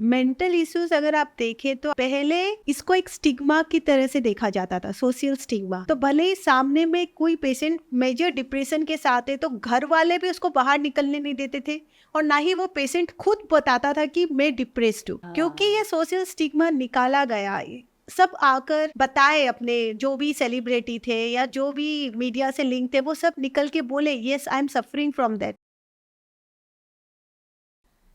Mental issues अगर आप देखें तो पहले इसको एक स्टिग्मा की तरह से देखा जाता था, सोशल स्टिग्मा। तो भले ही सामने में कोई पेशेंट मेजर डिप्रेशन के साथ है तो घर वाले भी उसको बाहर निकलने नहीं देते थे, और ना ही वो पेशेंट खुद बताता था कि मैं डिप्रेस्ड हूँ, क्योंकि ये सोशल स्टिग्मा निकाला गया। सब आकर बताए, अपने जो भी सेलिब्रिटी थे या जो भी मीडिया से लिंक थे वो सब निकल के बोले yes I am suffering from that.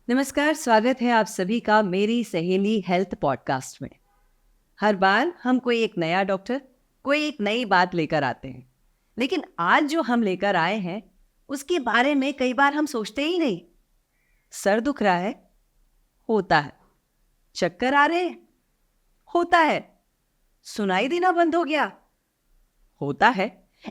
नमस्कार, स्वागत है आप सभी का मेरी सहेली हेल्थ पॉडकास्ट में। हर बार हम कोई एक नया डॉक्टर, कोई एक नई बात लेकर आते हैं, लेकिन आज जो हम लेकर आए हैं उसके बारे में कई बार हम सोचते ही नहीं। सर दुख रहा है, होता है। चक्कर आ रहे हैं, होता है। सुनाई देना बंद हो गया, होता है।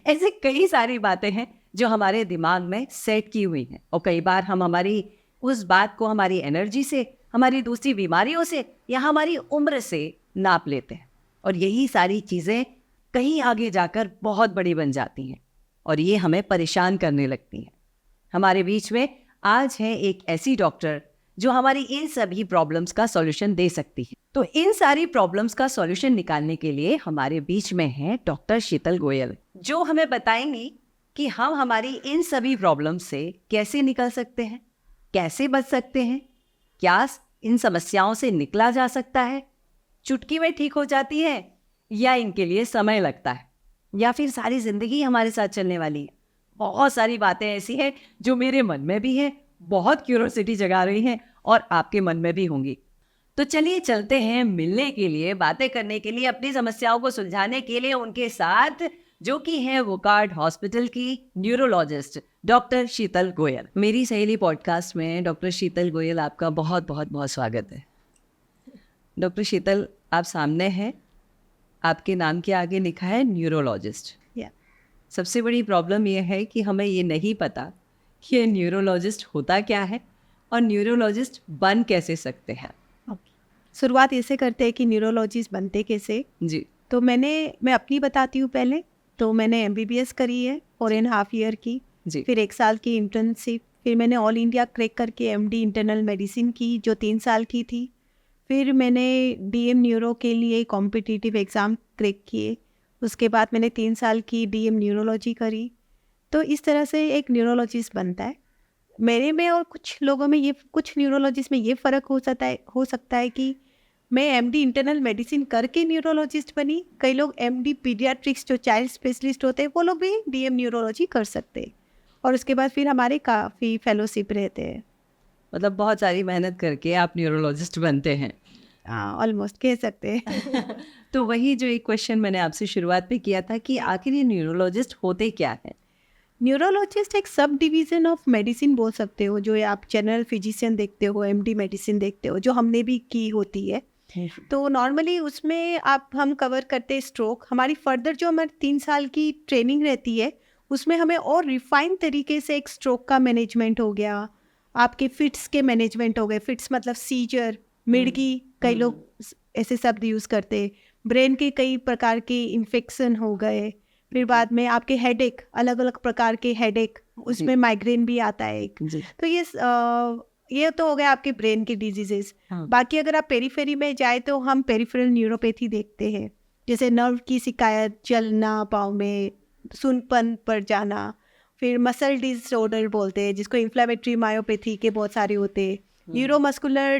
ऐसे कई सारी बातें हैं जो हमारे दिमाग में सेट की हुई हैं, और कई बार हम हमारी उस बात को हमारी एनर्जी से, हमारी दूसरी बीमारियों से या हमारी उम्र से नाप लेते हैं, और यही सारी चीज़ें कहीं आगे जाकर बहुत बड़ी बन जाती हैं और ये हमें परेशान करने लगती हैं। हमारे बीच में आज है एक ऐसी डॉक्टर जो हमारी इन सभी प्रॉब्लम्स का सॉल्यूशन दे सकती है। तो इन सारी प्रॉब्लम्स का सॉल्यूशन निकालने के लिए हमारे बीच में है डॉक्टर शीतल गोयल, जो हमें बताएंगी कि हम हमारी इन सभी प्रॉब्लम्स से कैसे निकल सकते हैं, कैसे बच सकते हैं, क्या इन समस्याओं से निकला जा सकता है, चुटकी में ठीक हो जाती है या इनके लिए समय लगता है, या फिर सारी जिंदगी हमारे साथ चलने वाली है। बहुत सारी बातें ऐसी हैं जो मेरे मन में भी हैं, बहुत क्यूरियोसिटी जगा रही हैं और आपके मन में भी होंगी। तो चलिए चलते हैं मिलने के लिए, बातें करने के लिए, अपनी समस्याओं को सुलझाने के लिए उनके साथ, जो कि है वोकार्ड हॉस्पिटल की न्यूरोलॉजिस्ट डॉक्टर शीतल गोयल। मेरी सहेली पॉडकास्ट में डॉक्टर शीतल गोयल, आपका बहुत बहुत बहुत स्वागत है। डॉक्टर शीतल, आप सामने हैं, आपके नाम के आगे लिखा है न्यूरोलॉजिस्ट। सबसे बड़ी प्रॉब्लम यह है कि हमें ये नहीं पता कि ये न्यूरोलॉजिस्ट होता क्या है और न्यूरोलॉजिस्ट बन कैसे सकते हैं। शुरुआत ऐसे करते हैं कि न्यूरोलॉजिस्ट बनते कैसे। जी। तो मैं अपनी बताती हूँ पहले। तो मैंने MBBS करी है 4.5 ईयर की जी। फिर 1 साल की इंटर्नशिप, फिर मैंने ऑल इंडिया क्रैक करके MD इंटरनल मेडिसिन की जो 3 साल की थी। फिर मैंने DM न्यूरो के लिए कॉम्पिटिटिव एग्ज़ाम क्रैक किए। उसके बाद मैंने 3 साल की DM न्यूरोलॉजी करी। तो इस तरह से एक न्यूरोलॉजिस्ट बनता है। मेरे में और कुछ लोगों में ये, कुछ न्यूरोलॉजिस्ट में ये फ़र्क हो सकता है कि मैं MD इंटरनल मेडिसिन करके न्यूरोलॉजिस्ट बनी। कई लोग MD पीडियाट्रिक्स जो चाइल्ड स्पेशलिस्ट होते हैं वो लोग भी DM न्यूरोलॉजी कर सकते हैं, और उसके बाद फिर हमारे काफ़ी फेलोशिप रहते हैं। मतलब बहुत सारी मेहनत करके आप न्यूरोलॉजिस्ट बनते हैं। हाँ, ऑलमोस्ट कह सकते हैं। तो वही जो एक क्वेश्चन मैंने आपसे शुरुआत में किया था कि आखिर ये न्यूरोलॉजिस्ट होते क्या है। न्यूरोलॉजिस्ट एक सब डिवीज़न ऑफ मेडिसिन बोल सकते हो। जो आप जनरल फिजिशियन देखते हो, MD मेडिसिन देखते हो, जो हमने भी की होती है। तो नॉर्मली उसमें हम कवर करते हैं स्ट्रोक। हमारी फर्दर जो हमारी 3 साल की ट्रेनिंग रहती है उसमें हमें और रिफाइन तरीके से एक स्ट्रोक का मैनेजमेंट हो गया, आपके फिट्स के मैनेजमेंट हो गए। फिट्स मतलब सीजर, मिर्गी, कई लोग ऐसे शब्द यूज़ करते हैं। ब्रेन के कई प्रकार के इन्फेक्शन हो गए। फिर बाद में आपके हेडेक, अलग अलग प्रकार के हेडेक, उसमें माइग्रेन भी आता है एक। तो ये तो हो गया आपके ब्रेन के डिजीजेस। बाकी अगर आप पेरीफेरी में जाए तो हम पेरिफेरल न्यूरोपैथी देखते हैं, जैसे नर्व की शिकायत, जलना पाँव में, सुनपन पर जाना। फिर मसल डिसऑर्डर बोलते हैं जिसको इन्फ्लेमेटरी मायोपैथी के बहुत सारे होते हैं। न्यूरोमस्कुलर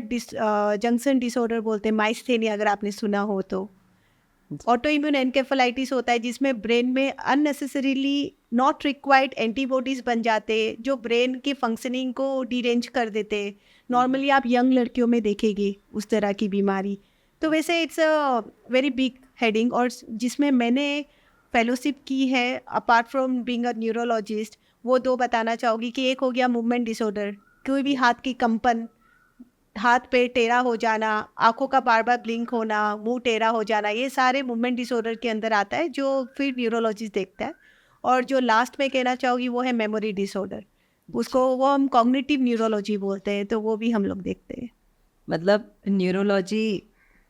जंक्शन डिसऑर्डर बोलते हैं, माइस्थेनिया अगर आपने सुना हो तो। ऑटो इम्यून एनकेफेलाइटिस होता है जिसमें ब्रेन में अननेसेसरीली नॉट रिक्वायर्ड एंटीबॉडीज बन जाते हैं जो ब्रेन के फंक्शनिंग को डिरेंज कर देते हैं। नॉर्मली आप यंग लड़कियों में देखेंगे उस तरह की बीमारी। तो वैसे it's a very big heading, और जिसमें मैंने फेलोशिप की है apart from being a neurologist, वो 2 बताना चाहूँगी कि एक हो गया मूवमेंट डिसऑर्डर, कोई भी हाथ की कंपन, हाथ पे टेढ़ा हो जाना, आंखों का बार बार ब्लिंक होना, मुंह टेढ़ा हो जाना, ये सारे मूवमेंट डिसऑर्डर के अंदर आता है जो फिर न्यूरोलॉजिस्ट देखता है। और जो लास्ट में कहना चाहूँगी वो है मेमोरी डिसऑर्डर, उसको वो हम कॉग्निटिव न्यूरोलॉजी बोलते हैं, तो वो भी हम लोग देखते हैं। मतलब न्यूरोलॉजी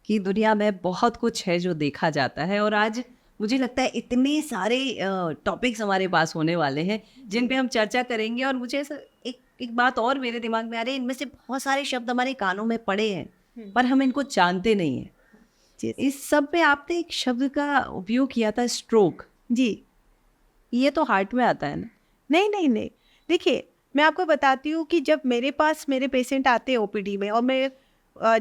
की दुनिया में बहुत कुछ है जो देखा जाता है, और आज मुझे लगता है इतने सारे टॉपिक्स हमारे पास होने वाले हैं जिन पे हम चर्चा करेंगे। और मुझे ऐसा एक बात और मेरे दिमाग में आ रही है, इनमें से बहुत सारे शब्द हमारे कानों में पड़े हैं पर हम इनको जानते नहीं हैं। जी इस सब में आपने एक शब्द का उपयोग किया था, स्ट्रोक। जी। ये तो हार्ट में आता है ना? नहीं नहीं नहीं, देखिए मैं आपको बताती हूँ कि जब मेरे पास मेरे पेशेंट आते हैं ओपीडी में और मैं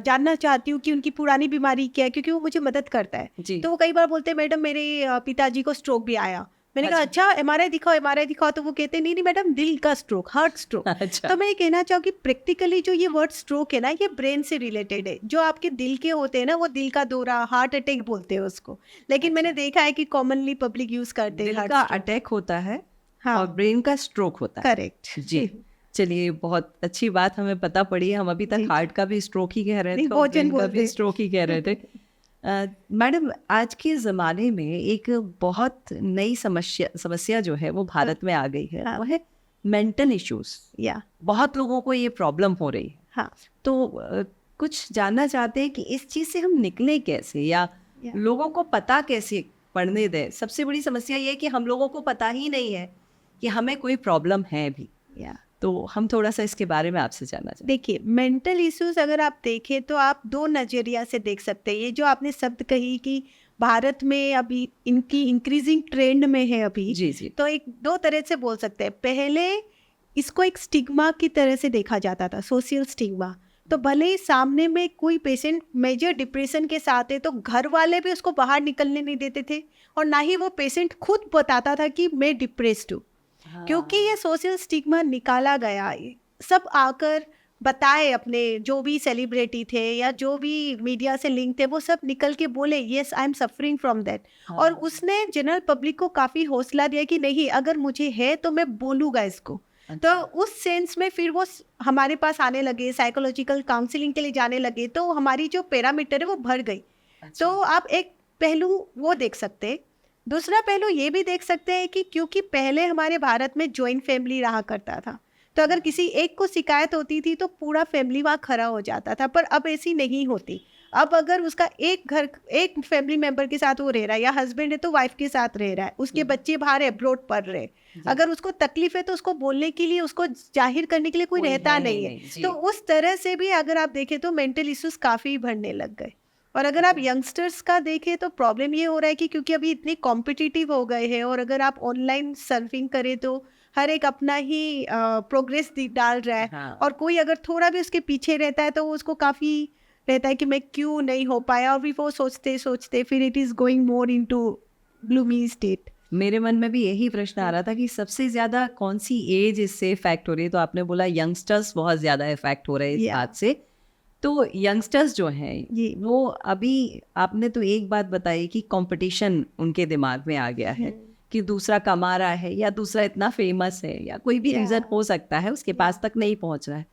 जानना चाहती हूँ कि उनकी पुरानी बीमारी क्या है, क्योंकि वो मुझे मदद करता है। जी। तो वो कई बार बोलते हैं मैडम मेरे पिताजी को स्ट्रोक भी आया। मैंने कहा अच्छा। अच्छा एमआरआई दिखाओ, एमआरआई दिखाओ। तो वो कहते हैं नहीं नहीं मैडम दिल का स्ट्रोक, हार्ट स्ट्रोक। अच्छा। तो मैं ये कहना चाहूँ कि प्रैक्टिकली जो ये वर्ड स्ट्रोक है ना, ये ब्रेन से रिलेटेड है। जो आपके दिल के होते हैं ना, वो दिल का दौरा, हार्ट अटैक बोलते हैं उसको। लेकिन मैंने देखा है कि कॉमनली पब्लिक यूज करते हैं दिल हार्ट का स्ट्रोक। अटैक होता है हाँ और ब्रेन का स्ट्रोक होता है। करेक्ट जी। चलिए, बहुत अच्छी बात हमें पता पड़ी है। हम अभी तक जी, हार्ट का भी स्ट्रोक ही कह रहे नहीं, थे और भोजन ब्रेन का भी बोलते। स्ट्रोक ही कह रहे थे। मैडम, आज के ज़माने में एक बहुत नई समस्या जो है वो भारत में आ गई है, हाँ। वो है मेंटल इश्यूज। या बहुत लोगों को ये प्रॉब्लम हो रही है। हाँ तो कुछ जानना चाहते हैं कि इस चीज़ से हम निकले कैसे, या या लोगों को पता कैसे पड़ने दें। सबसे बड़ी समस्या ये है कि हम लोगों को पता ही नहीं है कि हमें कोई प्रॉब्लम है भी। या तो हम थोड़ा सा इसके बारे में आपसे जानना चाहते देखिए मेंटल इश्यूज अगर आप देखें तो आप दो नजरिया से देख सकते हैं। ये जो आपने शब्द कही कि भारत में अभी इनकी इंक्रीजिंग ट्रेंड में है अभी, हैं। जी जी। तो एक दो तरह से बोल सकते हैं। पहले इसको एक स्टिग्मा की तरह से देखा जाता था, सोशल स्टिग्मा। तो भले ही सामने में कोई पेशेंट मेजर डिप्रेशन के साथ है तो घर वाले भी उसको बाहर निकलने नहीं देते थे, और ना ही वो पेशेंट खुद बताता था कि मैं डिप्रेस्ड हूँ। क्योंकि ये सोशल स्टिग्मा निकाला गया। सब आकर बताए, अपने जो भी सेलिब्रिटी थे या जो भी मीडिया से लिंक थे वो सब निकल के बोले yes I am suffering from that. और उसने जनरल पब्लिक को काफ़ी हौसला दिया कि नहीं अगर मुझे है तो मैं बोलूँगा इसको। तो उस सेंस में फिर वो हमारे पास आने लगे, साइकोलॉजिकल काउंसलिंग के लिए जाने लगे, तो हमारी जो पैरामीटर है वो भर गई। तो आप एक पहलू वो देख सकते हैं। दूसरा पहलू ये भी देख सकते हैं कि क्योंकि पहले हमारे भारत में जॉइंट फैमिली रहा करता था, तो अगर किसी एक को शिकायत होती थी तो पूरा फैमिली वहाँ खड़ा हो जाता था। पर अब ऐसी नहीं होती। अब अगर उसका एक फैमिली मेंबर के साथ वो रह रहा है, या हस्बैंड है तो वाइफ के साथ रह रहा है, उसके बच्चे बाहर अब्रॉड पढ़ रहे हैं, अगर उसको तकलीफ है तो उसको बोलने के लिए, उसको जाहिर करने के लिए कोई रहता नहीं है। तो उस तरह से भी अगर आप देखें तो मेंटल इश्यूज काफ़ी बढ़ने लग गए। और अगर आप यंगस्टर्स का देखें तो प्रॉब्लम ये हो रहा है कि क्योंकि अभी इतने कॉम्पिटिटिव हो गए हैं, और अगर आप ऑनलाइन सर्फिंग करें तो हर एक अपना ही प्रोग्रेस डाल रहा है। हाँ। और कोई अगर थोड़ा भी उसके पीछे रहता है तो वो उसको काफ़ी रहता है कि मैं क्यों नहीं हो पाया, और भी वो सोचते सोचते फिर it is going more into gloomy state. मेरे मन में भी यही प्रश्न आ रहा था कि सबसे ज़्यादा कौन सी एज इससे इफेक्ट हो रही है। तो आपने बोला यंगस्टर्स बहुत ज़्यादा इफेक्ट हो रहे हैं इस Yeah. बात से। तो यंगस्टर्स जो हैं जी। वो अभी, आपने तो एक बात बताई कि कंपटीशन उनके दिमाग में आ गया है कि दूसरा कमा रहा है, या दूसरा इतना फेमस है, या कोई भी Yeah. रीज़न हो सकता है, उसके पास तक नहीं पहुंच रहा है।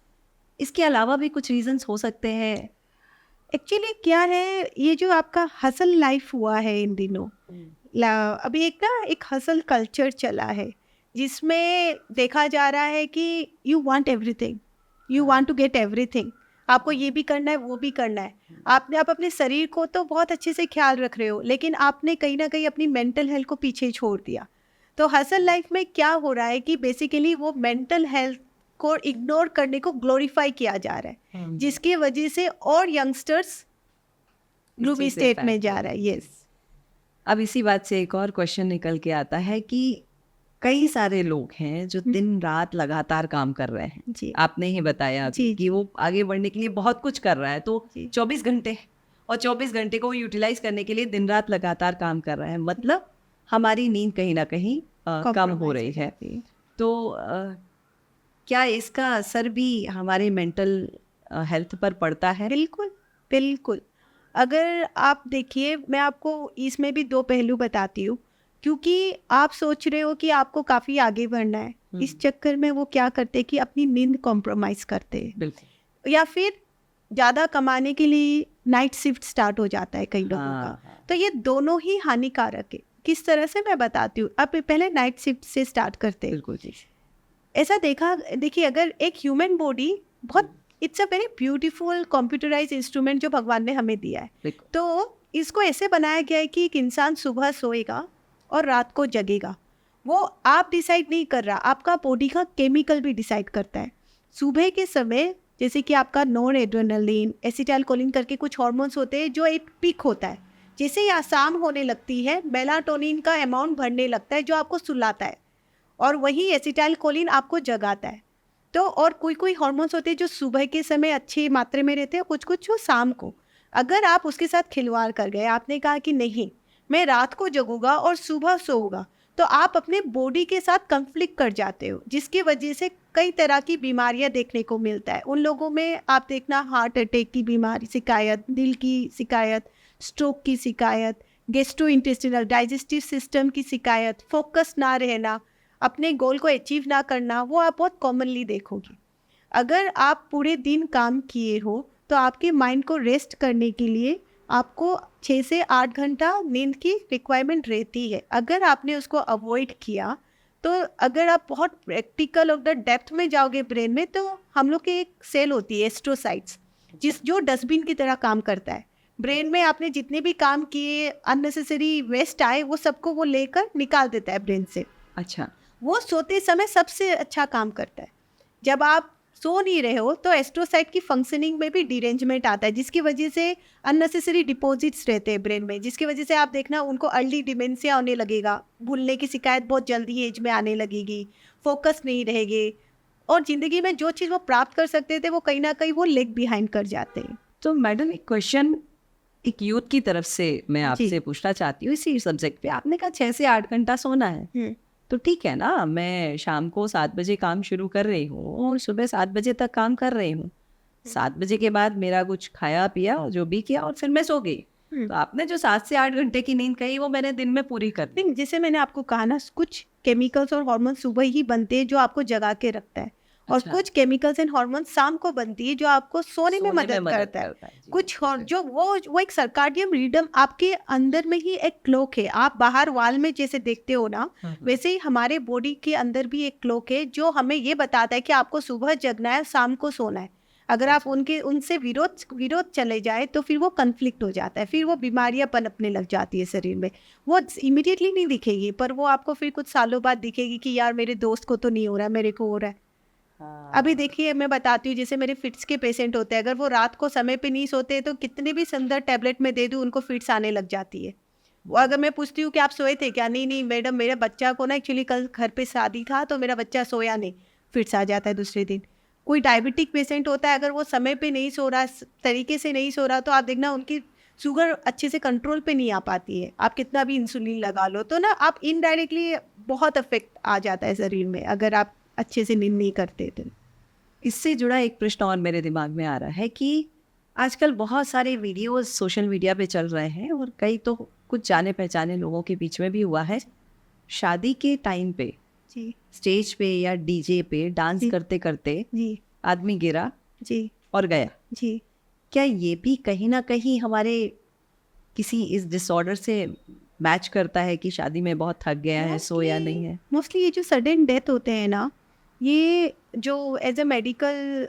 इसके अलावा भी कुछ रीजंस हो सकते हैं। एक्चुअली क्या है, ये जो आपका हसल लाइफ हुआ है इन दिनों, अभी एक हसल कल्चर चला है जिसमें देखा जा रहा है कि you want everything, you want to get everything. आपको ये भी करना है, वो भी करना है। आप अपने शरीर को तो बहुत अच्छे से ख्याल रख रहे हो, लेकिन आपने कहीं ना कहीं अपनी मेंटल हेल्थ को पीछे छोड़ दिया। तो हसल लाइफ में क्या हो रहा है कि बेसिकली वो मेंटल हेल्थ को इग्नोर करने को ग्लोरीफाई किया जा रहा है, जिसकी वजह से और यंगस्टर्स ग्लूमी स्टेट में जा रहा है। यस। अब इसी बात से एक और क्वेश्चन निकल के आता है कि कई सारे लोग हैं जो दिन रात लगातार काम कर रहे हैं। जी। आपने ही बताया जी, कि वो आगे बढ़ने के लिए बहुत कुछ कर रहा है, तो जी। 24 घंटे, और 24 घंटे को यूटिलाइज करने के लिए दिन रात लगातार काम कर रहा है। मतलब हमारी नींद कहीं ना कहीं कम हो रही है। तो क्या इसका असर भी हमारे मेंटल हेल्थ पर पड़ता है? बिल्कुल बिल्कुल। अगर आप देखिए, मैं आपको इसमें भी दो पहलू बताती हूँ। क्योंकि आप सोच रहे हो कि आपको काफ़ी आगे बढ़ना है, इस चक्कर में वो क्या करते हैं कि अपनी नींद कॉम्प्रोमाइज करते हैं, बिल्कुल। या फिर ज़्यादा कमाने के लिए नाइट शिफ्ट स्टार्ट हो जाता है कई लोगों का। तो ये दोनों ही हानिकारक है। किस तरह से मैं बताती हूँ। अब पहले नाइट शिफ्ट से स्टार्ट करते हैं। बिल्कुल जी। ऐसा देखिए, अगर एक ह्यूमन बॉडी बहुत, it's a very beautiful computerise instrument जो भगवान ने हमें दिया है। तो इसको ऐसे बनाया गया है कि एक इंसान सुबह सोएगा और रात को जगेगा। वो आप डिसाइड नहीं कर रहा, आपका बॉडी का केमिकल भी डिसाइड करता है। सुबह के समय जैसे कि आपका नॉन एड्रेनलिन, एसिटाइलकोलिन करके कुछ हार्मोन्स होते हैं जो एक पीक होता है। जैसे ही आसाम होने लगती है, मेलाटोनिन का अमाउंट बढ़ने लगता है जो आपको सुलाता है, और वही एसिटाइलकोलिन आपको जगाता है। तो और कोई कोई हार्मोन्स होते हैं जो सुबह के समय अच्छी मात्रा में रहते हैं, कुछ कुछ जो शाम को। अगर आप उसके साथ खिलवाड़ कर गए, आपने कहा कि नहीं मैं रात को जगूंगा और सुबह सोऊंगा, तो आप अपने बॉडी के साथ कन्फ्लिक्ट कर जाते हो, जिसकी वजह से कई तरह की बीमारियां देखने को मिलता है। उन लोगों में आप देखना हार्ट अटैक की बीमारी शिकायत, दिल की शिकायत, स्ट्रोक की शिकायत, गैस्ट्रोइंटेस्टिनल डाइजेस्टिव सिस्टम की शिकायत, फोकस ना रहना, अपने गोल को अचीव ना करना, वो आप बहुत कॉमनली देखोगे। अगर आप पूरे दिन काम किए हो तो आपके माइंड को रेस्ट करने के लिए आपको 6 से 8 घंटा नींद की रिक्वायरमेंट रहती है। अगर आपने उसको अवॉइड किया, तो अगर आप बहुत प्रैक्टिकल और द डेप्थ में जाओगे ब्रेन में, तो हम लोग की एक सेल होती है एस्ट्रोसाइट्स, जो डस्टबिन की तरह काम करता है। ब्रेन में आपने जितने भी काम किए, अननेसेसरी वेस्ट आए, वो सबको वो लेकर निकाल देता है ब्रेन से। अच्छा, वो सोते समय सबसे अच्छा काम करता है। जब आप सो नहीं रहे हो तो एस्ट्रोसाइट की फंक्शनिंग में भी डिरेंजमेंट आता है, जिसकी वजह से अननेसेसरी डिपॉजिट्स रहते हैं ब्रेन में, जिसकी वजह से आप देखना उनको अर्ली डिमेंशिया होने लगेगा, भूलने की शिकायत बहुत जल्दी एज में आने लगेगी, फोकस नहीं रहेगी, और ज़िंदगी में जो चीज़ वो प्राप्त कर सकते थे वो कहीं ना कहीं वो लेग बिहाइंड कर जाते हैं। तो मैडम एक क्वेश्चन एक यूथ की तरफ से मैं आपसे पूछना चाहती हूँ इसी सब्जेक्ट पे। आपने कहा 6 से 8 घंटा सोना है, तो ठीक है ना, मैं शाम को 7 बजे काम शुरू कर रही हूँ और सुबह 7 बजे तक काम कर रही हूँ। 7 बजे के बाद मेरा कुछ खाया पिया और जो भी किया और फिर मैं सो गई। तो आपने जो 7 से 8 घंटे की नींद कही वो मैंने दिन में पूरी कर दी। जैसे मैंने आपको कहा ना, कुछ केमिकल्स और हार्मोन सुबह ही बनते हैं जो आपको जगा के रखता है, और अच्छा। कुछ केमिकल्स एंड हार्मोन शाम को बनती है जो आपको सोने में मदद करता है। जी। कुछ और जो वो एक सर्काडियम रिदम आपके अंदर में ही एक क्लॉक है। आप बाहर वाल में जैसे देखते हो ना, वैसे ही हमारे बॉडी के अंदर भी एक क्लॉक है जो हमें ये बताता है कि आपको सुबह जगना है, शाम को सोना है। अगर आप उनसे विरोध चले जाए तो फिर वो कन्फ्लिक्ट हो जाता है, फिर वो बीमारियां पनपने लग जाती है शरीर में। वो इमीडिएटली नहीं दिखेगी, पर वो आपको फिर कुछ सालों बाद दिखेगी कि यार मेरे दोस्त को तो नहीं हो रहा है, मेरे को हो रहा है। अभी देखिए मैं बताती हूँ, जैसे मेरे फिट्स के पेशेंट होते हैं, अगर वो रात को समय पे नहीं सोते तो कितने भी सुंदर टैबलेट में दे दूँ उनको फिट्स आने लग जाती है। वो अगर मैं पूछती हूँ कि आप सोए थे क्या, नहीं मैडम मेरे बच्चा को ना एक्चुअली कल घर पे शादी था तो मेरा बच्चा सोया नहीं, फिट्स आ जाता है दूसरे दिन। कोई डायबिटिक पेशेंट होता है, अगर वो समय पे नहीं सो रहा, तरीके से नहीं सो रहा, तो आप देखना उनकी शुगर अच्छे से कंट्रोल पे नहीं आ पाती है। आप कितना भी इंसुलिन लगा लो तो ना आप इनडायरेक्टली बहुत इफेक्ट आ जाता है शरीर में अगर आप अच्छे से नींद नहीं करते थे। इससे जुड़ा एक प्रश्न और मेरे दिमाग में आ रहा है कि आजकल बहुत सारे वीडियोस सोशल मीडिया पे चल रहे हैं और कई तो कुछ जाने पहचाने लोगों के बीच में भी हुआ है, शादी के टाइम पे जी स्टेज पे या डीजे पे डांस करते करते जी आदमी गिरा जी और गया। जी क्या ये भी कहीं ना कहीं हमारे किसी इस डिसऑर्डर से मैच करता है कि शादी में बहुत थक गया है, सोया नहीं है? मोस्टली ये जो सडन डेथ होते हैं ना, ये जो एज ए मेडिकल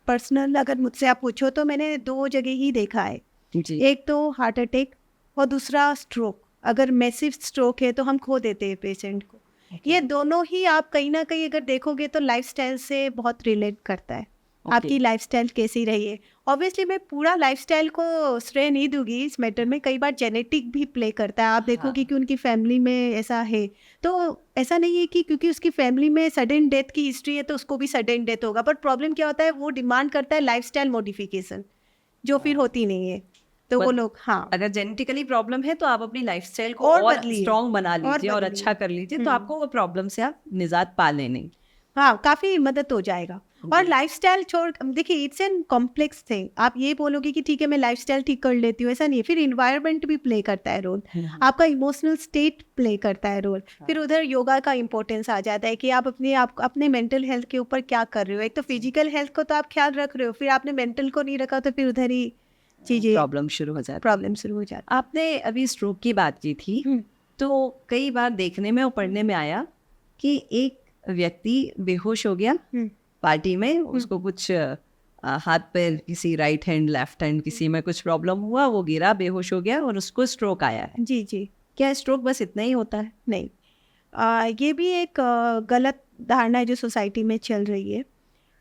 पर्सनल अगर मुझसे आप पूछो तो मैंने 2 जगह ही देखा है। जी। एक तो हार्ट अटैक और दूसरा स्ट्रोक। अगर मैसिव स्ट्रोक है तो हम खो देते हैं पेशेंट को। ये दोनों ही आप कहीं ना कहीं अगर देखोगे तो लाइफस्टाइल से बहुत रिलेट करता है। आपकी लाइफस्टाइल कैसी रही है। ऑब्वियसली मैं पूरा लाइफस्टाइल को श्रेय नहीं दूंगी इस मैटर में, कई बार जेनेटिक भी प्ले करता है। आप देखोगे कि उनकी फैमिली में ऐसा है, तो ऐसा नहीं है कि क्योंकि उसकी फैमिली में सडन डेथ की हिस्ट्री है तो उसको भी सडन डेथ होगा। बट प्रॉब्लम क्या होता है, वो डिमांड करता है लाइफस्टाइल मॉडिफिकेशन, जो फिर होती नहीं है। तो वो लोग अगर जेनेटिकली प्रॉब्लम है तो आप अपनी लाइफस्टाइल को और स्ट्रॉन्ग बना लीजिए और अच्छा कर लीजिए, तो आपको वो प्रॉब्लम से आप निजात पा लेंगे। हाँ, काफ़ी मदद हो जाएगा। और लाइफस्टाइल छोड़, देखिए इट्स एन कॉम्प्लेक्स थिंग। आप ये बोलोगे कि ठीक है मैं लाइफस्टाइल ठीक कर लेती हूँ, ऐसा नहीं है। फिर इन्वायरमेंट भी प्ले करता है रोल, आपका इमोशनल स्टेट प्ले करता है रोल। फिर उधर योगा का इंपॉर्टेंस आ जाता है कि आप अपने मेंटल हेल्थ के ऊपर क्या कर रहे हो। एक तो फिजिकल हेल्थ को तो आप ख्याल रख रहे हो, फिर आपने मेंटल को नहीं रखा तो फिर उधर ही चीज़ें प्रॉब्लम शुरू हो जाती। आपने अभी स्ट्रोक की बात की थी, तो कई बार देखने में और पढ़ने में आया कि एक व्यक्ति बेहोश हो गया पार्टी में, उसको कुछ हाथ पैर किसी राइट हैंड लेफ्ट हैंड किसी में कुछ प्रॉब्लम हुआ, वो गिरा बेहोश हो गया और उसको स्ट्रोक आया है। जी जी। क्या स्ट्रोक बस इतना ही होता है? नहीं, ये भी एक गलत धारणा है जो सोसाइटी में चल रही है।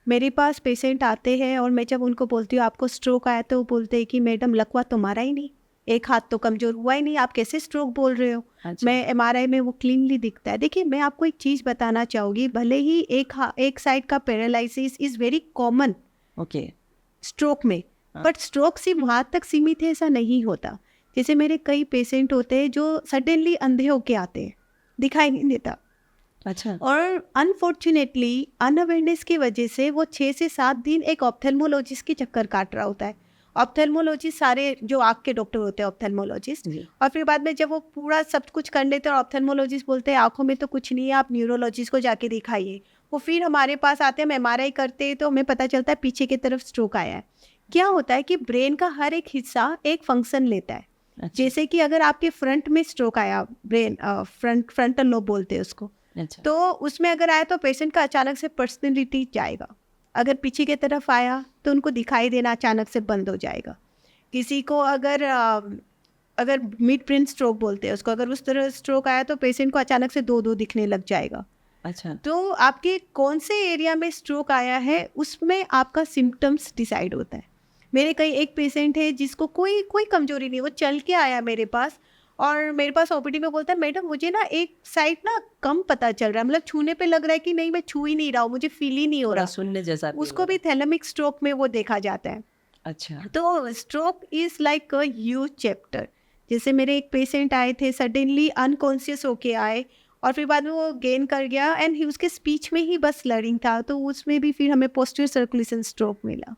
मेरे पास पेशेंट आते हैं और मैं जब उनको बोलती हूँ आपको स्ट्रोक आया, तो वो बोलते हैं कि मैडम लकवा तो मारा ही नहीं, एक हाथ तो कमज़ोर हुआ ही नहीं, आप कैसे स्ट्रोक बोल रहे हो। अच्छा। मैं एमआरआई में वो क्लीनली दिखता है। देखिए, मैं आपको एक चीज़ बताना चाहूँगी, भले ही एक साइड का paralysis is very common okay. Stroke में, हाँ। बट स्ट्रोक सिर्फ वहाँ तक सीमित है ऐसा नहीं होता। जैसे मेरे कई पेशेंट होते हैं जो सडनली अंधे होके आते हैं, दिखाई नहीं देता, अच्छा। और अनफॉर्चुनेटली अनअवेयरनेस की वजह से वो 6 से 7 दिन एक ऑप्थेल्मोलॉजिस्ट की चक्कर काट रहा होता है। ऑप्थेल्मोलॉजिस्ट सारे जो आँख के डॉक्टर होते हैं ऑप्थेल्मोलॉजिस्ट, जी। और फिर बाद में जब वो पूरा सब कुछ कर लेते हैं और ऑप्थेल्मोलॉजिस्ट बोलते हैं आँखों में तो कुछ नहीं है, आप न्यूरोलॉजिस्ट को जाके दिखाइए। वो फिर हमारे पास आते हैं, हम एमआरआई करते हैं तो हमें पता चलता है पीछे की तरफ स्ट्रोक आया है। क्या होता है कि ब्रेन का हर एक हिस्सा एक फंक्शन लेता है। अच्छा। जैसे कि अगर आपके फ्रंट में स्ट्रोक आया, ब्रेन फ्रंटल लोब बोलते हैं उसको, अच्छा। तो उसमें अगर आया तो पेशेंट का अचानक से पर्सनैलिटी जाएगा। अगर पीछे की तरफ आया तो उनको दिखाई देना अचानक से बंद हो जाएगा। किसी को अगर मिड ब्रेन स्ट्रोक बोलते हैं उसको, अगर उस तरह स्ट्रोक आया तो पेशेंट को अचानक से दो दो दिखने लग जाएगा। अच्छा। तो आपके कौन से एरिया में स्ट्रोक आया है उसमें आपका सिम्टम्स डिसाइड होता है। मेरे कई एक पेशेंट है जिसको कोई कमजोरी नहीं, वो चल के आया मेरे पास, और मेरे पास ओपीडी में बोलता है मैडम मुझे ना एक साइड ना कम पता चल रहा है, मतलब छूने पे लग रहा है कि नहीं मैं छू ही नहीं रहा हूँ, मुझे फील ही नहीं हो थोड़ा रहा। सुनने जैसा feel उसको हो भी थैलेमिक स्ट्रोक में वो देखा जाता है। अच्छा। तो stroke is like a huge chapter. जैसे मेरे एक पेशेंट आए थे, सडनली अनकॉन्शियस होके आए और फिर बाद में वो गेन कर गया, एंड उसके स्पीच में ही बस स्लरिंग था, तो उसमें भी फिर हमें पोस्टीरियर सर्कुलेशन स्ट्रोक मिला।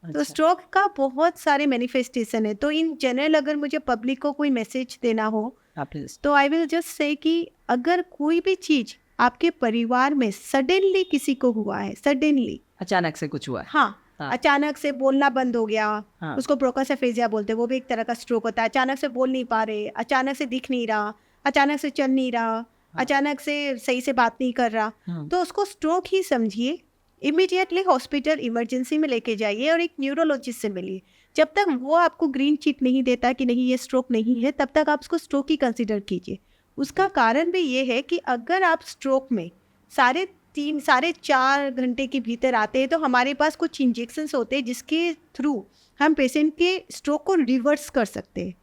तो अच्छा। स्ट्रोक का बहुत सारे मैनिफेस्टेशन है। तो इन जनरल अगर मुझे पब्लिक को कोई मैसेज देना हो आप प्लीज। तो आई विल जस्ट से कि अगर कोई भी चीज़ आपके परिवार में सडनली किसी को हुआ है, सडनली, अचानक से कुछ हुआ है। हाँ, हाँ। अचानक से बोलना बंद हो गया, हाँ। उसको ब्रोकासेफेजिया बोलते हैं, वो भी एक तरह का स्ट्रोक होता है। अचानक से बोल नहीं पा रहे, अचानक से दिख नहीं रहा, अचानक से चल नहीं रहा, अचानक से सही से बात नहीं कर रहा, हाँ। तो उसको स्ट्रोक ही समझिए। इमीडिएटली हॉस्पिटल इमरजेंसी में लेके जाइए और एक न्यूरोलॉजिस्ट से मिलिए। जब तक वो आपको ग्रीन चिट नहीं देता कि नहीं ये स्ट्रोक नहीं है, तब तक आप उसको स्ट्रोक ही कंसिडर कीजिए। उसका कारण भी ये है कि अगर आप स्ट्रोक में 3.5 से 4 घंटे के भीतर आते हैं तो हमारे पास कुछ इंजेक्शंस होते हैं जिसके थ्रू हम पेशेंट के स्ट्रोक को रिवर्स कर सकते हैं,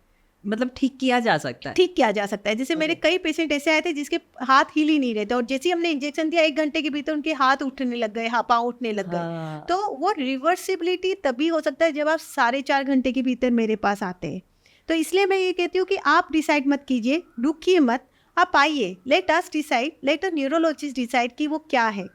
मतलब ठीक किया जा सकता है। ठीक किया जा सकता है। जैसे मेरे कई पेशेंट ऐसे आए थे जिसके हाथ हिल ही नहीं रहे थे, और जैसे ही हमने इंजेक्शन दिया 1 घंटे के भीतर उनके हाथ उठने लग गए, पाँव उठने लग गए। हाँ। तो वो रिवर्सिबिलिटी तभी हो सकता है जब आप 4.5 घंटे के भीतर मेरे पास आते हैं। तो इसलिए मैं ये कहती हूँ कि आप डिसाइड मत कीजिए, रुकिए मत, आप आइए, लेट अस डिसाइड, लेट अ न्यूरोलॉजिस्ट डिसाइड कि वो क्या है।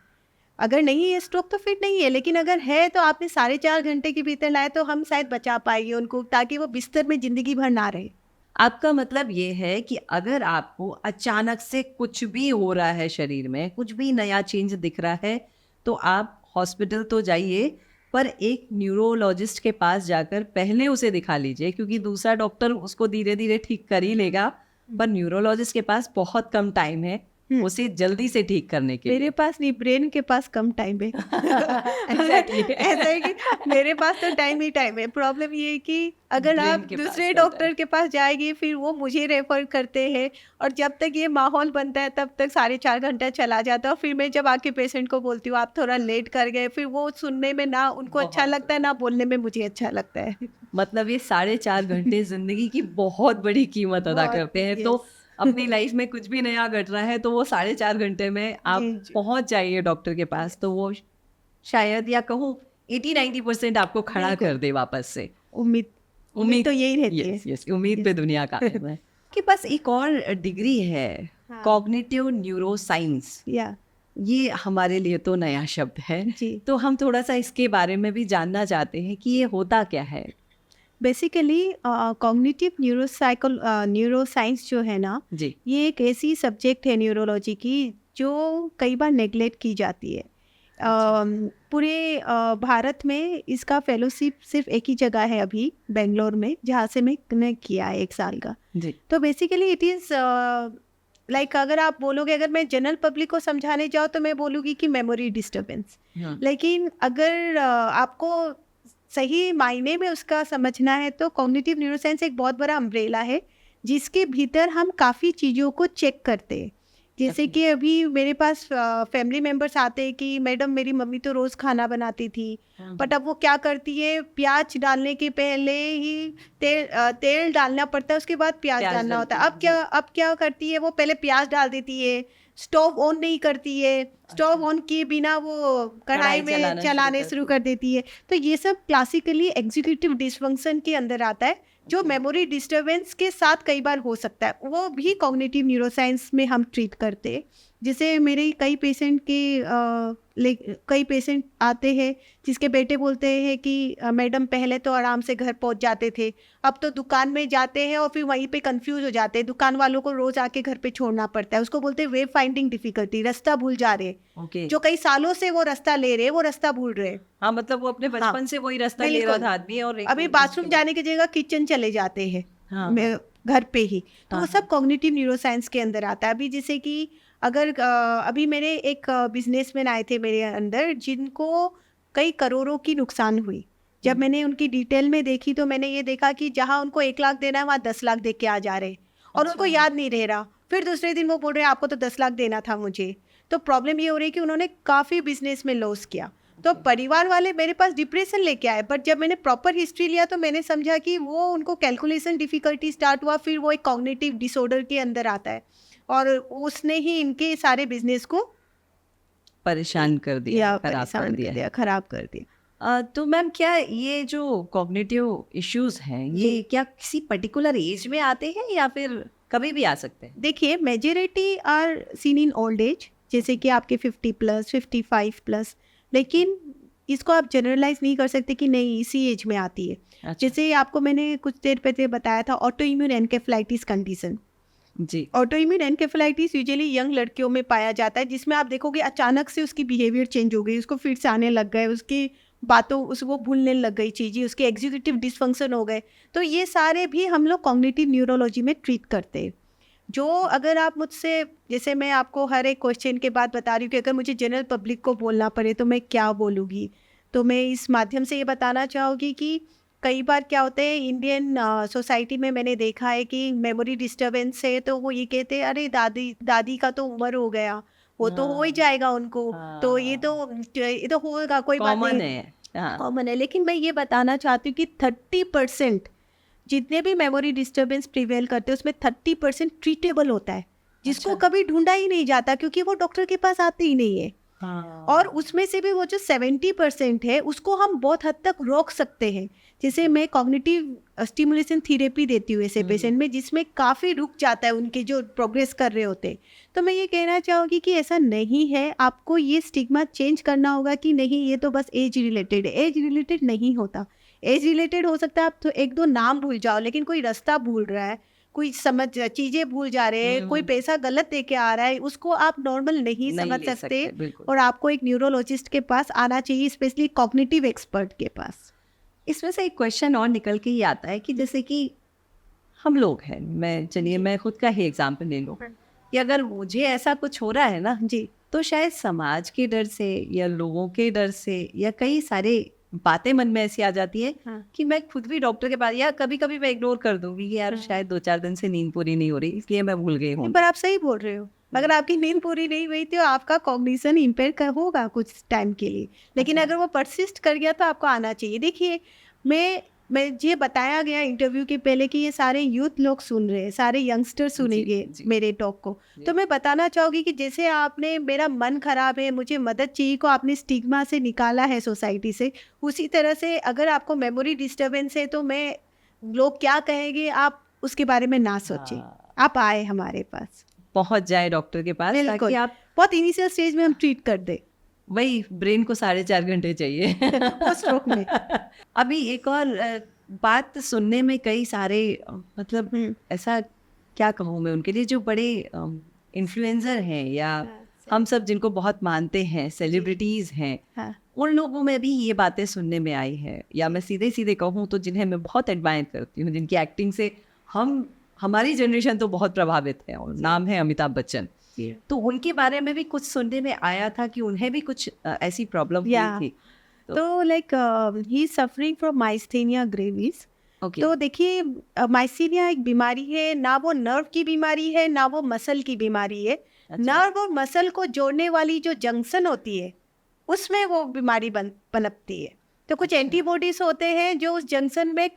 अगर नहीं है स्ट्रोक तो फिर नहीं है, लेकिन अगर है तो आपने 4.5 घंटे के भीतर लाए तो हम शायद बचा पाएंगे उनको, ताकि वो बिस्तर में जिंदगी भर ना रहे। आपका मतलब ये है कि अगर आपको अचानक से कुछ भी हो रहा है, शरीर में कुछ भी नया चेंज दिख रहा है, तो आप हॉस्पिटल तो जाइए, पर एक न्यूरोलॉजिस्ट के पास जाकर पहले उसे दिखा लीजिए, क्योंकि दूसरा डॉक्टर उसको धीरे धीरे ठीक कर ही लेगा, पर न्यूरोलॉजिस्ट के पास बहुत कम टाइम है उसे जल्दी से ठीक करने के मेरे लिए। पास नहीं, ब्रेन के पास कम टाइम है। Exactly. ऐसा है कि मेरे पास तो टाइम ही टाइम है। प्रॉब्लम ये है कि अगर Brain आप के पास दूसरे कम डॉक्टर time। के पास जाएंगे फिर वो मुझे रेफर करते हैं, और जब तक ये माहौल बनता है तब तक 4.5 घंटा चला जाता है। और फिर मैं जब आके पेशेंट को बोलती हूँ आप थोड़ा लेट कर गए, फिर वो सुनने में ना उनको अच्छा बहुत लगता है ना बोलने में मुझे अच्छा लगता है। मतलब ये 4.5 घंटे जिंदगी की बहुत बड़ी कीमत अदा बहुत, करते हैं। yes। तो अपनी लाइफ में कुछ भी नया घट रहा है तो वो 4.5 घंटे में आप जी, जी। पहुंच जाइए डॉक्टर के पास, तो वो शायद, या कहूँ 80-90% आपको खड़ा बिल्कुल। कर दे वापस से। उम्मीद तो यही रहती है। यस, उम्मीद पे दुनिया का है। कि बस एक और डिग्री है, हाँ। Cognitive neuroscience. या ये हमारे लिए तो नया शब्द है, जी। तो हम थोड़ा सा इसके बारे में भी जानना चाहते हैं कि ये होता क्या है। बेसिकली कॉग्निटिव न्यूरोसाइंस जो है ना, जी। ये एक ऐसी सब्जेक्ट है न्यूरोलॉजी की जो कई बार नेग्लेक्ट की जाती है। पूरे भारत में इसका फेलोशिप सिर्फ एक ही जगह है अभी, बेंगलोर में, जहाँ से मैंने किया है 1 साल का। जी। तो बेसिकली इट इज़ लाइक अगर आप बोलोगे, अगर मैं जनरल पब्लिक को समझाने जाऊँ तो मैं बोलूँगी कि मेमोरी डिस्टर्बेंस। हाँ। लेकिन अगर आपको सही मायने में उसका समझना है तो कॉग्निटिव न्यूरोसाइंस एक बहुत बड़ा अम्ब्रेला है जिसके भीतर हम काफ़ी चीज़ों को चेक करते हैं जैसे कि अभी मेरे पास फैमिली मेंबर्स आते हैं कि मैडम मेरी मम्मी तो रोज़ खाना बनाती थी, बट अब वो क्या करती है, प्याज डालने के पहले ही तेल डालना पड़ता है, उसके बाद प्याज डालना होता है। अब क्या करती है, वो पहले प्याज डाल देती है, स्टोव ऑन नहीं करती है, स्टोव ऑन किए बिना वो कढ़ाई में चलाने शुरू कर देती है। तो ये सब क्लासिकली एग्जीक्यूटिव डिसफंक्शन के अंदर आता है, जो मेमोरी डिस्टरबेंस के साथ कई बार हो सकता है। वो भी कॉग्निटिव न्यूरोसाइंस में हम ट्रीट करते हैं। जैसे मेरे कई पेशेंट आते हैं जिसके बेटे बोलते हैं कि मैडम पहले तो आराम से घर पहुंच जाते थे, अब तो दुकान में जाते हैं और फिर वहीं पे कंफ्यूज हो जाते हैं, दुकान वालों को रोज आके घर पे छोड़ना पड़ता है। उसको बोलते हैं वे फाइंडिंग डिफिकल्टी, रास्ता भूल जा रहे हैं। जो कई सालों से वो रास्ता ले रहे हैं, वो रास्ता भूल रहे हैं। हाँ, मतलब वो अपने बचपन से वही रास्ता ले रहा था आदमी, और अभी बाथरूम जाने की जगह किचन चले जाते हैं घर पे ही। तो वो सब कॉग्निटिव न्यूरोसाइंस के अंदर आता है। अभी जैसे कि अगर अभी मेरे एक बिजनेसमैन आए थे मेरे अंदर, जिनको कई करोड़ों की नुकसान हुई। जब मैंने उनकी डिटेल में देखी तो मैंने ये देखा कि जहाँ उनको 1 लाख देना है वहाँ 10 लाख दे के आ जा रहे, और उनको याद नहीं रह रहा। फिर दूसरे दिन वो बोल रहे हैं आपको तो 10 लाख देना था मुझे। तो प्रॉब्लम ये हो रही है कि उन्होंने काफ़ी बिजनेस में लॉस किया। तो परिवार वाले मेरे पास डिप्रेशन लेके आए, बट जब मैंने प्रॉपर हिस्ट्री लिया तो मैंने समझा कि वो उनको कैलकुलेशन डिफिकल्टी स्टार्ट हुआ, फिर वो एक कॉग्निटिव डिसऑर्डर के अंदर आता है, और उसने ही इनके सारे बिजनेस को परेशान कर दिया, खराब कर दिया। तो मैम, क्या ये जो कॉग्निटिव इश्यूज हैं ये क्या किसी पर्टिकुलर एज में आते हैं या फिर कभी भी आ सकते हैं? देखिए, majority are seen in old age, जैसे कि आपके 50+, 55+, लेकिन इसको आप जनरलाइज नहीं कर सकते कि नहीं इसी एज में आती है। अच्छा। जैसे आपको मैंने कुछ देर पहले बताया था ऑटो इम्यून एनकेफेलाइटिस कंडीशन। जी, autoimmune encephalitis usually young लड़कियों में पाया जाता है, जिसमें आप देखोगे अचानक से उसकी बिहेवियर चेंज हो गई, उसको फिर से आने लग गए, उसकी बातों उसको भूलने लग गई चीज़ें, उसके एग्जीक्यूटिव डिसफंक्शन हो गए। तो ये सारे भी हम लोग कॉग्निटिव न्यूरोलॉजी में ट्रीट करते हैं। जो अगर आप मुझसे, जैसे मैं आपको हर एक क्वेश्चन के बाद बता रही हूँ कि अगर मुझे जनरल पब्लिक को बोलना पड़े तो मैं क्या बोलूँगी, तो मैं इस माध्यम से ये बताना चाहूँगी कि कई बार क्या होता है इंडियन सोसाइटी में मैंने देखा है कि मेमोरी डिस्टर्बेंस है तो वो ये कहते हैं अरे दादी का तो उम्र हो गया, वो तो हो ही जाएगा उनको, तो ये तो होगा, कोई बात नहीं, कॉमन है। लेकिन मैं ये बताना चाहती हूँ कि 30% जितने भी मेमोरी डिस्टर्बेंस प्रिवेल करते हैं उसमें 30% ट्रीटेबल होता है, जिसको कभी ढूंढा ही नहीं जाता क्योंकि वो डॉक्टर के पास आते ही नहीं है। और उसमें से भी वो जो 70% है उसको हम बहुत हद तक रोक सकते हैं। जैसे मैं कॉग्निटिव स्टिमुलेशन थेरेपी देती हूँ ऐसे पेशेंट में, जिसमें काफ़ी रुक जाता है उनके जो प्रोग्रेस कर रहे होते हैं। तो मैं ये कहना चाहूँगी कि ऐसा नहीं है, आपको ये स्टिग्मा चेंज करना होगा कि नहीं ये तो बस एज रिलेटेड है। एज रिलेटेड नहीं होता। एज रिलेटेड हो सकता है आप तो 1-2 नाम भूल जाओ, लेकिन कोई रास्ता भूल रहा है, कोई चीजें भूल जा रहे हैं, कोई पैसा गलत दे के आ रहा है, उसको आप नॉर्मल नहीं समझ सकते। और आपको एक न्यूरोलॉजिस्ट के पास आना चाहिए, स्पेशली कॉग्निटिव एक्सपर्ट के पास। इसमें से एक क्वेश्चन और निकल के ही आता है कि जैसे कि हम लोग हैं, मैं खुद का ही एग्जाम्पल ले लूँ कि अगर मुझे ऐसा कुछ हो रहा है ना जी, तो शायद समाज के डर से या लोगों के डर से या कई सारे बातें मन में ऐसी आ जाती है कि मैं खुद भी डॉक्टर के पास, या कभी कभी मैं इग्नोर कर दूंगी कि यार शायद 2-4 दिन से नींद पूरी नहीं हो रही इसलिए मैं भूल गई हूँ। पर आप सही बोल रहे हो, अगर आपकी नींद पूरी नहीं हुई तो आपका कॉग्निशन इम्पेयर होगा कुछ टाइम के लिए, लेकिन अगर वो परसिस्ट कर गया तो आपको आना चाहिए। देखिए, मैं ये बताया गया इंटरव्यू के पहले कि ये सारे यूथ लोग सुन रहे हैं, सारे यंगस्टर सुनेंगे मेरे टॉक को, तो मैं बताना चाहूँगी कि जैसे आपने मेरा मन खराब है मुझे मदद चाहिए को आपने स्टिग्मा से निकाला है सोसाइटी से, उसी तरह से अगर आपको मेमोरी डिस्टर्बेंस है तो मैं लोग क्या कहेंगे आप उसके बारे में ना सोचें, आप आए हमारे पास, पहुंच जाए डॉक्टर के पास ताकि आप बहुत इनिशियल स्टेज में हम ट्रीट कर दे। वही ब्रेन को 4.5 घंटे चाहिए स्ट्रोक में। अभी एक और बात सुनने में कई सारे मतलब ऐसा क्या कहूँ मैं उनके लिए जो बड़े इन्फ्लुएंसर हैं या हम सब जिनको बहुत मानते हैं, सेलिब्रिटीज हैं, उन लोगों में भी ये बातें सुनने में आई है, या मैं सीधे सीधे कहूँ तो जिन्हें मैं बहुत एडमायर करती हूँ, जिनकी एक्टिंग से हमारी जनरेशन तो बहुत प्रभावित है, और नाम है अमिताभ बच्चन। तो उनके बारे में भी कुछ सुनने में आया था कि उन्हें भी कुछ ऐसी प्रॉब्लम हुई थी। तो like he is suffering from myasthenia gravis. तो देखिए, माइस्थेनिया एक बीमारी है, ना वो नर्व की बीमारी है ना वो मसल की बीमारी है, नर्व और मसल को जोड़ने वाली जो जंक्शन होती है उसमें वो बीमारी पनपती है। तो कुछ एंटीबॉडीज होते हैं जो उस जंक्शन में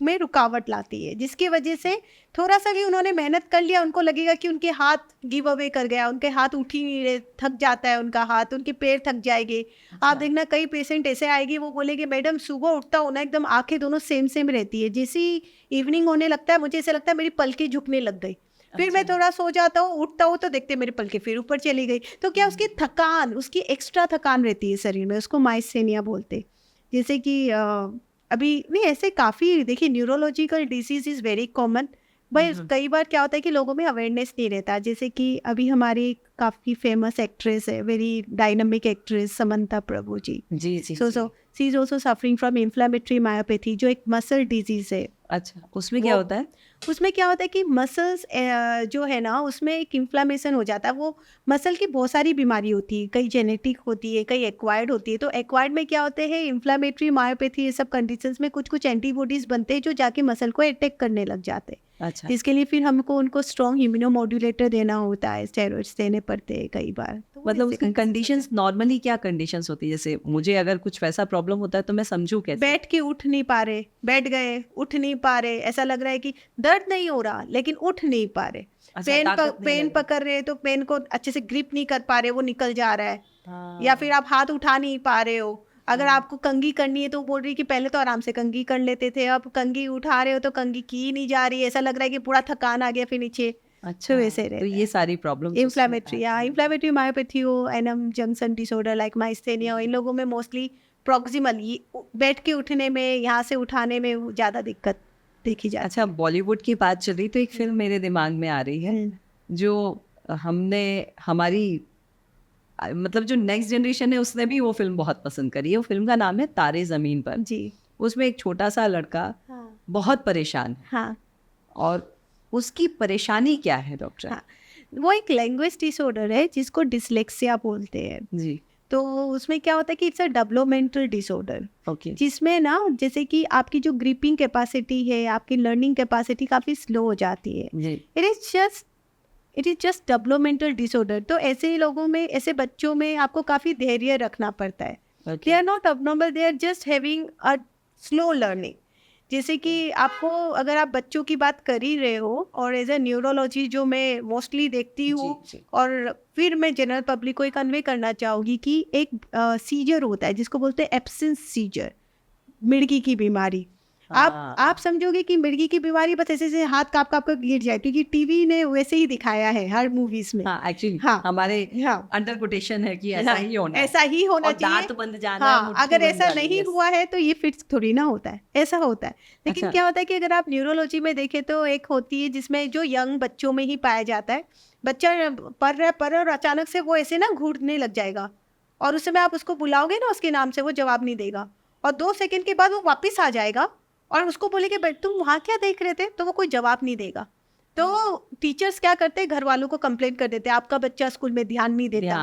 में रुकावट लाती है, जिसकी वजह से थोड़ा सा भी उन्होंने मेहनत कर लिया, उनको लगेगा कि उनके हाथ गिव अवे कर गया, उनके हाथ उठ ही नहीं रहे, थक जाता है उनका हाथ, उनके पैर थक जाएंगे। आप देखना कई पेशेंट ऐसे आएंगे, वो बोलेंगे मैडम सुबह उठता हूँ ना एकदम आंखें दोनों सेम रहती है, जैसी इवनिंग होने लगता है मुझे ऐसा लगता है मेरी पलकें झुकने लग गई, फिर मैं थोड़ा सो जाता हूँ, उठता हूँ तो देखते मेरे पलके फिर ऊपर चली गई। तो क्या उसकी थकान, उसकी एक्स्ट्रा थकान रहती है शरीर में, उसको माइस्थेनिया बोलते। जैसे कि अभी नहीं ऐसे काफ़ी देखिए neurological disease is very common, भाई कई बार क्या होता है कि लोगों में अवेयरनेस नहीं रहता। जैसे कि अभी हमारी काफ़ी फेमस एक्ट्रेस है, very dynamic actress Samantha Prabhu ji. So she is also suffering from inflammatory myopathy, जो एक मसल डिजीज है। अच्छा, उसमें क्या होता है? उसमें क्या होता है कि मसल्स जो है ना उसमें एक इन्फ्लामेशन हो जाता है। वो मसल की बहुत सारी बीमारी होती है, कई जेनेटिक होती है, कई एक्वायर्ड होती है। तो एक्वायर्ड में क्या होते हैं, इन्फ्लामेटरी मायोपैथी, ये सब कंडीशंस में कुछ कुछ एंटीबॉडीज बनते हैं जो जाके मसल को अटैक करने लग जाते हैं। अच्छा, जिसके लिए फिर हमको उनको स्ट्रॉन्ग इम्यूनोमोड्यूलेटर देना होता है, स्टेरॉइड्स देने पड़ते हैं कई बार। तो मतलब उसकी कंडीशंस नॉर्मली क्या कंडीशंस होती है? जैसे मुझे अगर कुछ वैसा प्रॉब्लम होता है तो मैं समझूं कैसे? बैठ के उठ नहीं पा रहे, बैठ गए उठ नहीं पा रहे, ऐसा लग रहा है कि दर्द नहीं हो रहा लेकिन उठ नहीं पा रहे। अच्छा, पेन पकड़ रहे तो पेन को अच्छे से ग्रिप नहीं कर पा रहे, वो निकल जा रहा है। या फिर आप हाथ उठा नहीं पा रहे हो, अगर आपको कंघी करनी है तो बोल रही है कि पहले तो आराम से कंघी कर लेते थे, अब कंघी उठा रहे हो तो कंघी की नहीं जा रही है, ऐसा लग रहा है कि पूरा थकान आ गया फिर नीचे। अच्छा, तो वैसे तो ये सारी प्रॉब्लम्स इन्फ्लेमेटरी या इन्फ्लेमेटरी मायोपैथी हो, annum junction disorder like myasthenia हो, इन लोगों में मोस्टली प्रॉक्सिमल बैठ के उठने में, यहाँ से उठाने में ज़्यादा दिक्कत देखी जाती है। अच्छा, बॉलीवुड की बात चल रही तो एक फिल्म मेरे दिमाग में आ रही है जो हमने हमारी मतलब जो नेक्स्ट जनरेशन है उसने भी वो फिल्म बहुत पसंद करी है। वो फिल्म का नाम है तारे ज़मीन पर। जी। उसमें एक छोटा सा लड़का बहुत परेशान है। हाँ। और उसकी परेशानी क्या है डॉक्टर? हाँ, वो एक लैंग्वेज डिसऑर्डर है जिसको डिसलेक्सिया बोलते हैं जी। तो उसमें क्या होता है कि it's a developmental disorder. Okay. जिसमें ना जैसे कि आपकी जो ग्रिपिंग कैपेसिटी है, आपकी लर्निंग कैपेसिटी काफ़ी स्लो हो जाती है। जी। It is just developmental disorder. तो ऐसे लोगों में, ऐसे बच्चों में आपको काफ़ी धैर्य रखना पड़ता है। They are not abnormal, they are just having a slow learning. जैसे कि आपको, अगर आप बच्चों की बात कर ही रहे हो, और एज ए न्यूरोलॉजी जो मैं मोस्टली देखती हूँ, और फिर मैं जनरल पब्लिक को कन्वे करना चाहूँगी कि एक सीजर होता है जिसको बोलते हैं एब्सेंस सीजर, मिर्गी की बीमारी। आप समझोगे कि मिर्गी की बीमारी बस ऐसे ऐसे हाथ काँप काँप कर गिर जाए, क्योंकि टीवी ने वैसे ही दिखाया है हर मूवीज में। हाँ, एक्चुअली हमारे अंडर कोटेशन है कि ऐसा ही होना है, ऐसा ही होना और चाहिए। दांत बंद जाना है, मुट्ठी अगर बंद ऐसा जानी नहीं है। हुआ है तो ये फिट्स थोड़ी ना होता है, ऐसा होता है। लेकिन अच्छा। क्या होता है कि अगर आप न्यूरोलॉजी में देखें तो एक होती है जिसमें जो यंग बच्चों में ही पाया जाता है। बच्चा पढ़ रहा है और अचानक से वो ऐसे ना घूरने लग जाएगा, और उस समय आप उसको बुलाओगे ना उसके नाम से, वो जवाब नहीं देगा, और 2 सेकंड के बाद वो वापस आ जाएगा और उसको बोलेंगे तुम वहाँ क्या देख रहे थे, तो वो कोई जवाब नहीं देगा। तो टीचर्स क्या करते हैं, घर वालों को कंप्लेंट कर देते हैं आपका बच्चा स्कूल में ध्यान नहीं देता।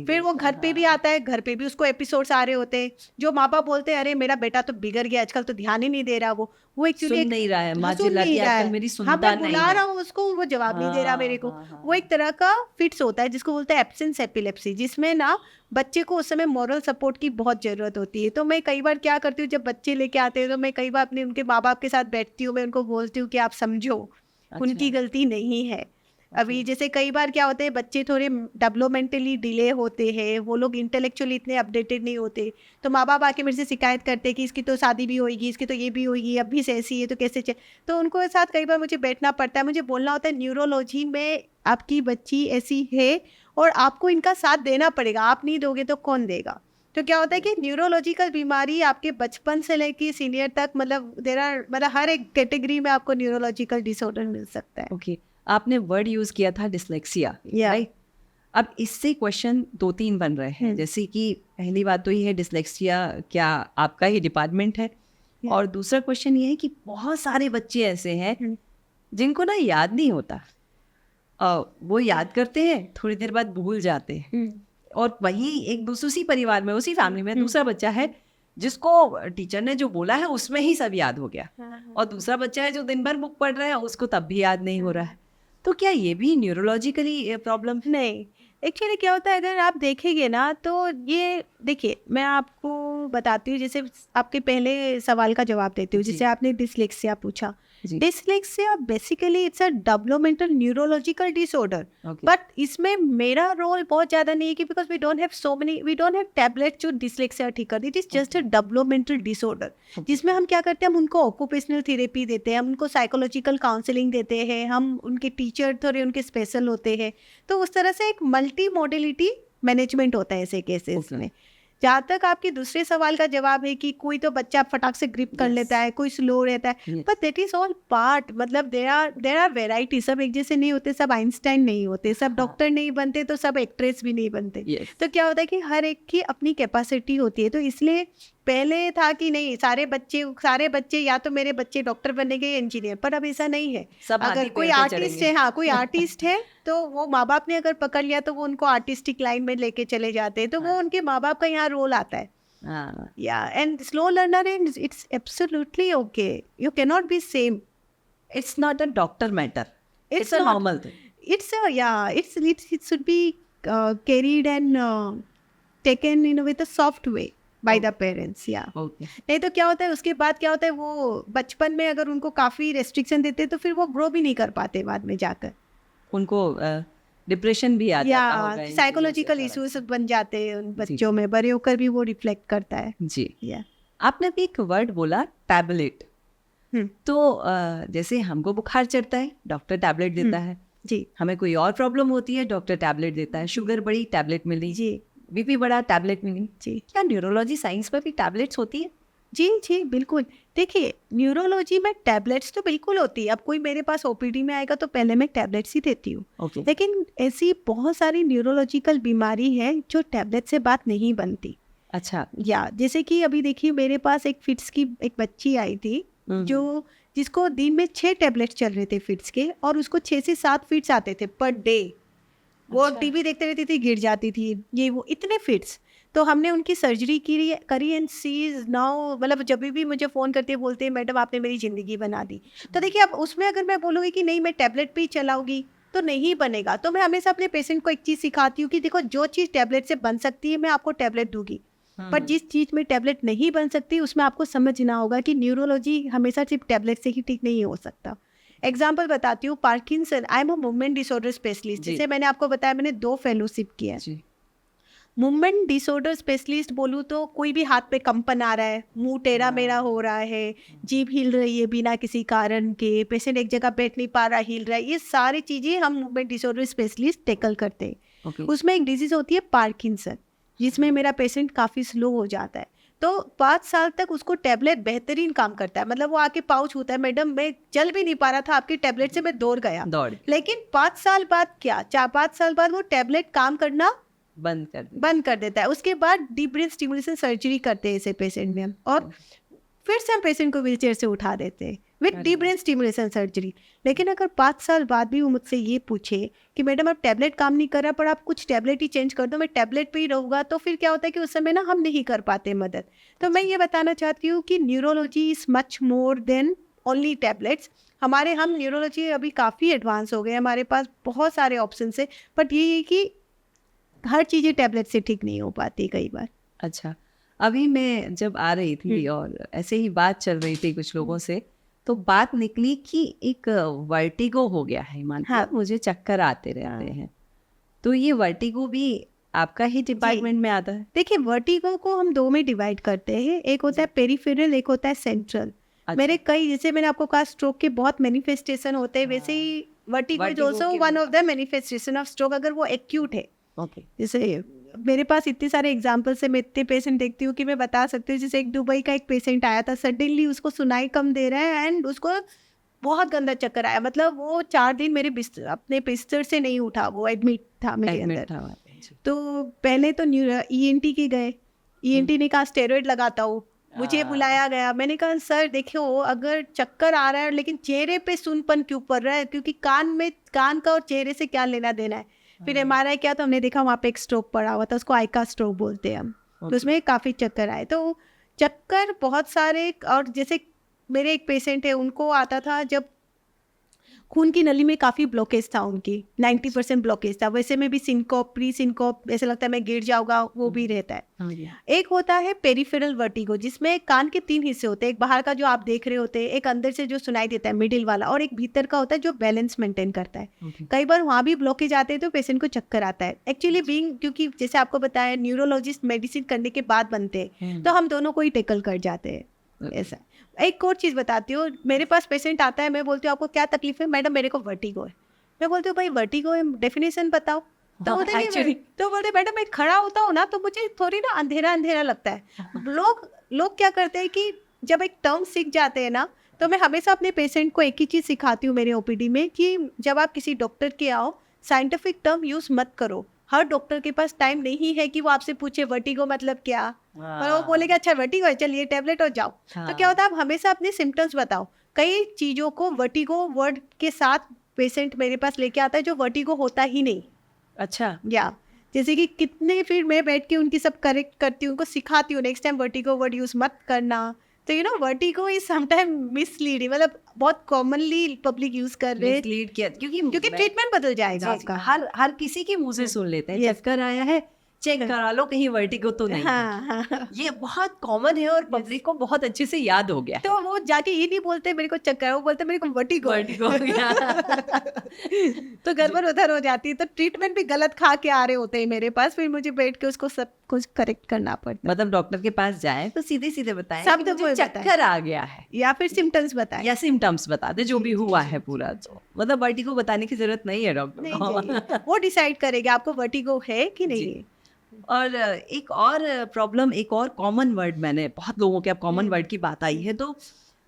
फिर वो घर पे भी आता है, घर पे भी उसको एपिसोड्स आ रहे होते हैं, जो माँ बाप बोलते हैं अरे मेरा बेटा तो बिगड़ गया आजकल, तो ध्यान ही नहीं दे रहा। वो एक्चुअली सुन नहीं रहा है, माँ सुन चिल्लाती नहीं है रहा आजकल है। मेरी हाँ, सुनता मैं नहीं बुला है। रहा हूँ उसको, वो जवाब नहीं दे रहा मेरे को। वो एक तरह का फिट्स होता है जिसको बोलते हैं एब्सेंस एपिलेप्सी, जिसमें ना बच्चे को उस समय मॉरल सपोर्ट की बहुत ज़रूरत होती है। तो मैं कई बार क्या करती हूँ, जब बच्चे लेके आते हैं तो मैं कई बार अपने उनके माँ बाप के साथ बैठती हूँ, मैं उनको बोलती हूँ कि आप समझो उनकी गलती नहीं है। अभी जैसे कई बार क्या होते हैं, बच्चे थोड़े डेवलपमेंटली डिले होते हैं, वो लोग इंटेलेक्चुअली इतने अपडेटेड नहीं होते, तो माँ बाप आके मेरे से शिकायत करते हैं कि इसकी तो शादी भी होगी, इसकी तो ये भी होगी, अब भी से ऐसी है तो कैसे तो उनको साथ कई बार मुझे बैठना पड़ता है, मुझे बोलना होता है न्यूरोलॉजी में आपकी बच्ची ऐसी है और आपको इनका साथ देना पड़ेगा, आप नहीं दोगे तो कौन देगा। तो क्या होता है कि न्यूरोलॉजिकल बीमारी आपके बचपन से लेकर सीनियर तक, मतलब हर एक कैटेगरी में आपको न्यूरोलॉजिकल डिसऑर्डर मिल सकता है। ओके, आपने वर्ड यूज किया था डिसलेक्सिया, राइट? अब इससे क्वेश्चन 2-3 बन रहे हैं। जैसे कि पहली बात तो ये है, डिसलेक्सिया क्या आपका ही डिपार्टमेंट है? और दूसरा क्वेश्चन ये है कि बहुत सारे बच्चे ऐसे हैं जिनको ना याद नहीं होता, वो याद करते हैं, थोड़ी देर बाद भूल जाते हैं। और वही एक दूसरी परिवार में, उसी फैमिली में दूसरा बच्चा है जिसको टीचर ने जो बोला है उसमें ही सब याद हो गया, और दूसरा बच्चा है जो दिन भर बुक पढ़ रहा है, उसको तब भी याद नहीं हो रहा है। तो क्या ये भी न्यूरोलॉजिकली प्रॉब्लम है? नहीं, एक्चुअली क्या होता है अगर आप देखेंगे ना तो ये देखिए मैं आपको बताती हूँ, जैसे आपके पहले सवाल का जवाब देती हूँ, जी। जैसे आपने डिसलेक्सिया पूछा। जी। Dyslexia basically it's a developmental neurological disorder, okay. But इसमें मेरा रोल बहुत ज़्यादा नहीं है कि because we don't have tablet जो डिसलेक्सिया ठीक कर दी। It is just a developmental disorder, जिसमें हम क्या करते हैं, हम उनको ऑक्यूपेशनल थेरेपी देते हैं, हम उनको साइकोलॉजिकल काउंसलिंग देते हैं, हम उनके टीचर थोड़े उनके स्पेशल होते हैं। तो उस तरह से एक मल्टी मोडिलिटी मैनेजमेंट होता है ऐसे केसेस में। जहाँ तक आपके दूसरे सवाल का जवाब है कि कोई तो बच्चा फटाक से ग्रिप कर Yes. लेता है, कोई स्लो रहता है, Yes. But that is all part. मतलब देर आर वेराइटी, सब एक जैसे नहीं होते, सब आइंस्टाइन नहीं होते, सब डॉक्टर नहीं बनते, तो सब एक्ट्रेस भी नहीं बनते। Yes. तो क्या होता है कि हर एक की अपनी कैपेसिटी होती है। तो इसलिए पहले था कि नहीं सारे बच्चे या तो मेरे बच्चे डॉक्टर बनेंगे या इंजीनियर, पर अब ऐसा नहीं है। सब अगर हाथी कोई पैर पे आर्टिस्ट चढ़ेंगे। है, हाँ कोई आर्टिस्ट है, तो वो माँ बाप ने अगर पकड़ लिया तो वो उनको आर्टिस्टिक लाइन में लेके चले जाते हैं, तो वो उनके माँ बाप का यहाँ रोल आता है। हाँ। Yeah, and slow learner, and it's absolutely okay. You cannot be same. It's not a doctor matter. It's a not. normal thing. It's a yeah. It should be carried and taken with a soft way by the parents. Yeah. Okay. नहीं तो क्या होता है, उसके बाद क्या होता है, वो बचपन में अगर उनको काफी रेस्ट्रिक्शन देते हैं तो फिर वो ग्रो भी नहीं कर पाते बाद में जाकर, उनको डिप्रेशन भी आ जाता या होगा इन चीज़ों से साइकोलॉजिकल थोड़ा। इश्यूज बन जाते हैं उन बच्चों में, बड़े होकर भी वो रिफ्लेक्ट करता है। जी। या आपने भी एक वर्ड बोला टैबलेट। हम्म, तो जैसे हमको बुखार चढ़ता है, डॉक्टर टैबलेट देता है। जी हमें कोई और प्रॉब्लम होती है, डॉक्टर टैबलेट देता है। शुगर बढ़ी, टैबलेट मिली। जी बीपी बढ़ा, टैबलेट मिली। जी क्या न्यूरोलॉजी साइंस में भी टैबलेट्स होती है? जी जी बिल्कुल। देखिए न्यूरोलॉजी में टैबलेट्स तो बिल्कुल होती है। अब कोई मेरे पास ओपीडी में आएगा तो पहले मैं टैबलेट्स ही देती हूँ, ओके। लेकिन ऐसी बहुत सारी न्यूरोलॉजिकल बीमारी है जो टैबलेट से बात नहीं बनती। अच्छा। या जैसे कि अभी देखिए मेरे पास एक फिट्स की एक बच्ची आई थी जो जिसको दिन में 6 टैबलेट्स चल रहे थे फिट्स के, और उसको 6 से 7 फिट्स आते थे पर डे। वो अच्छा। टीवी देखते रहती थी, गिर जाती थी, ये वो इतने फिट्स। तो हमने उनकी सर्जरी करी एंड सी इज नाउ, मतलब जब भी मुझे फ़ोन करते हैं बोलते हैं मैडम आपने मेरी ज़िंदगी बना दी। तो देखिए अब उसमें अगर मैं बोलूँगी कि नहीं मैं टैबलेट पे ही चलाऊंगी तो नहीं बनेगा। तो मैं हमेशा अपने पेशेंट को एक चीज़ सिखाती हूँ कि देखो जो चीज़ टैबलेट से बन सकती है मैं आपको टैबलेट दूंगी, पर जिस चीज़ में टैबलेट नहीं बन सकती उसमें आपको समझना होगा कि न्यूरोलॉजी हमेशा सिर्फ टैबलेट से ही ठीक नहीं हो सकता। एग्जाम्पल बताती हूँ, Parkinson, I am a movement disorder specialist, जी। जैसे मैंने आपको बताया मैंने 2 फेलोशिप किया है। जी। मूवमेंट डिसऑर्डर स्पेशलिस्ट बोलूँ तो कोई भी हाथ पे कंपन आ रहा है, मुंह टेढ़ा मेढ़ा हो रहा है, जीभ हिल रही है बिना किसी कारण के, पेशेंट एक जगह बैठ नहीं पा रहा, हिल रहा है, ये सारी चीज़ें हम मूवमेंट डिसऑर्डर स्पेशलिस्ट टैकल करते हैं। ओके। उसमें एक डिजीज होती है पार्किंसन, जिसमें मेरा पेशेंट काफ़ी स्लो हो जाता है। तो 5 साल तक उसको टैबलेट बेहतरीन काम करता है। मतलब वो आके पाउच होता है, मैडम मैं चल भी नहीं पा रहा था आपकी टैबलेट से, मैं दौड़ गया। दौड़ लेकिन 5 साल बाद क्या, 4-5 साल बाद वो टैबलेट काम करना बंद कर देता है। उसके बाद डीप ब्रेन स्टिमुलेशन सर्जरी करते हैं ऐसे पेशेंट में हम, और फिर से हम पेशेंट को व्हीलचेयर से उठा देते हैं with deep brain stimulation surgery. लेकिन अगर 5 साल बाद भी वो मुझसे ये पूछे कि मैडम अब टैबलेट काम नहीं कर रहा पर आप कुछ टैबलेट ही चेंज कर दो, मैं टैबलेट पे ही रहूँगा, तो फिर क्या होता है कि उस समय ना हम नहीं कर पाते मदद। तो मैं ये बताना चाहती हूँ कि neurology is much more than only tablets. हम न्यूरोलॉजी अभी काफ़ी एडवांस हो गए, हमारे पास बहुत सारे ऑप्शन है, बट ये है कि हर चीज़ें टैबलेट से ठीक नहीं हो पाती कई बार। अच्छा। अभी मैं जब आ रही थी और ऐसे ही बात चल रही थी कुछ लोगों से, तो बात निकली कि एक वर्टिगो हो गया है, हाँ। मुझे चक्कर आते रहते हैं। तो ये वर्टिगो भी आपका ही डिपार्टमेंट में आता है? देखिए वर्टिगो को हम 2 में डिवाइड करते हैं, एक होता है पेरिफेरल, एक होता है सेंट्रल। अच्छा। मेरे कई, जैसे मैंने आपको कहा स्ट्रोक के बहुत मैनिफेस्टेशन होते हैं, वैसे ही वर्टिगो इज Vertigo ऑल्सो के one of the manifestation of stroke, अगर वो एक्यूट है। ओके। जैसे मेरे पास इतने सारे एग्जाम्पल्स है, मैं इतने पेशेंट देखती हूँ कि मैं बता सकती हूँ। जैसे एक दुबई का एक पेशेंट आया था, सडनली उसको सुनाई कम दे रहा है एंड उसको बहुत गंदा चक्कर आया, मतलब वो 4 दिन मेरे अपने बिस्तर से नहीं उठा, वो एडमिट था मेरे अंदर। तो पहले तो ENT के गए, ENT ने कहा स्टेरॉइड लगाता हूँ, मुझे बुलाया गया, मैंने कहा सर देखियो अगर चक्कर आ रहा है लेकिन चेहरे पे सुनपन क्यों पड़ रहा है, क्योंकि कान का और चेहरे से क्या लेना देना है। फिर MRI किया तो हमने देखा वहाँ पे एक स्ट्रोक पड़ा हुआ था, उसको आइका स्ट्रोक बोलते हैं हम। तो उसमें काफ़ी चक्कर आए। तो चक्कर बहुत सारे, और जैसे मेरे एक पेशेंट है उनको आता था जब खून की नली में काफ़ी ब्लॉकेज था उनकी, 90% ब्लॉकेज था। वैसे में भी सिनकोप, प्री सिनकोप, ऐसा लगता है मैं गिर जाऊंगा, वो भी रहता है। एक होता है पेरिफेरल वर्टिगो, जिसमें कान के 3 हिस्से होते हैं, एक बाहर का जो आप देख रहे होते हैं, एक अंदर से जो सुनाई देता है मिडिल वाला, और एक भीतर का होता है जो बैलेंस मेंटेन करता है। कई बार वहाँ भी ब्लॉकेज आते हैं तो पेशेंट को चक्कर आता है। एक्चुअली बीइंग, क्योंकि जैसे आपको बताया न्यूरोलॉजिस्ट मेडिसिन करने के बाद बनते हैं, तो हम दोनों को ही टेकल कर जाते हैं। ऐसा एक और चीज़ बताती हूँ, मेरे पास पेशेंट आता है, मैं बोलती हूँ आपको क्या तकलीफ है? मैडम मेरे को वर्टिगो है। मैं बोलती हूँ भाई वर्टिगो है, डेफिनेशन बताओ। तो बोलते मैडम मैं खड़ा होता हूँ ना तो मुझे थोड़ी ना अंधेरा अंधेरा लगता है। लोग क्या करते हैं कि जब एक टर्म सीख जाते हैं ना, तो मैं हमेशा अपने पेशेंट को एक ही चीज़ सिखाती हूँ मेरे ओपीडी में कि जब आप किसी डॉक्टर के आओ, साइंटिफिक टर्म यूज़ मत करो। हर डॉक्टर के पास टाइम नहीं है कि वो आपसे पूछे वर्टिगो मतलब क्या, और वो बोलेगा अच्छा वर्टिगो है, चलिए टैबलेट और जाओ। तो क्या होता है, आप हमेशा अपने सिम्टम्स बताओ। कई चीज़ों को वर्टिगो वर्ड के साथ पेशेंट मेरे पास लेके आता है जो वर्टिगो होता ही नहीं। अच्छा, या जैसे कि कितने फिर मैं बैठ के उनकी सब करेक्ट करती हूँ, उनको सिखाती हूँ next time vertigo word use मत करना। तो वर्टिगो इज समटाइम मिसलीडिंग, मतलब बहुत कॉमनली पब्लिक यूज कर रहे हैं, मिसलीड किया क्योंकि ट्रीटमेंट बदल जाएगा आपका। हर किसी के मुंह से सुन लेते हैं चक्कर आया है, चेक करा लो कहीं वर्टिगो तो नहीं। हाँ। ये बहुत कॉमन है और पब्लिक को बहुत अच्छे से याद हो गया। तो वो जाके ये नहीं बोलते मेरे को चक्कर, वो बोलते मेरे को वर्टिगो हो गया। तो गड़बड़ उधर हो जाती है, तो ट्रीटमेंट भी गलत खा के आ रहे होते हैं मेरे पास, फिर मुझे बैठ के उसको सब कुछ करेक्ट करना पड़ता है। मतलब डॉक्टर के पास जाए तो सीधे सीधे बताएं शब्द कि मुझे चक्कर आ गया है, या फिर सिम्टम्स बताएं, या सिम्टम्स बता दे जो भी हुआ है पूरा। तो मतलब वर्टिगो बताने की जरूरत नहीं है डॉक्टर को। वो डिसाइड करेगा आपको वर्टिगो है कि नहीं है। और एक और प्रॉब्लम, एक और कॉमन वर्ड, मैंने बहुत लोगों के अब कॉमन वर्ड की बात आई है तो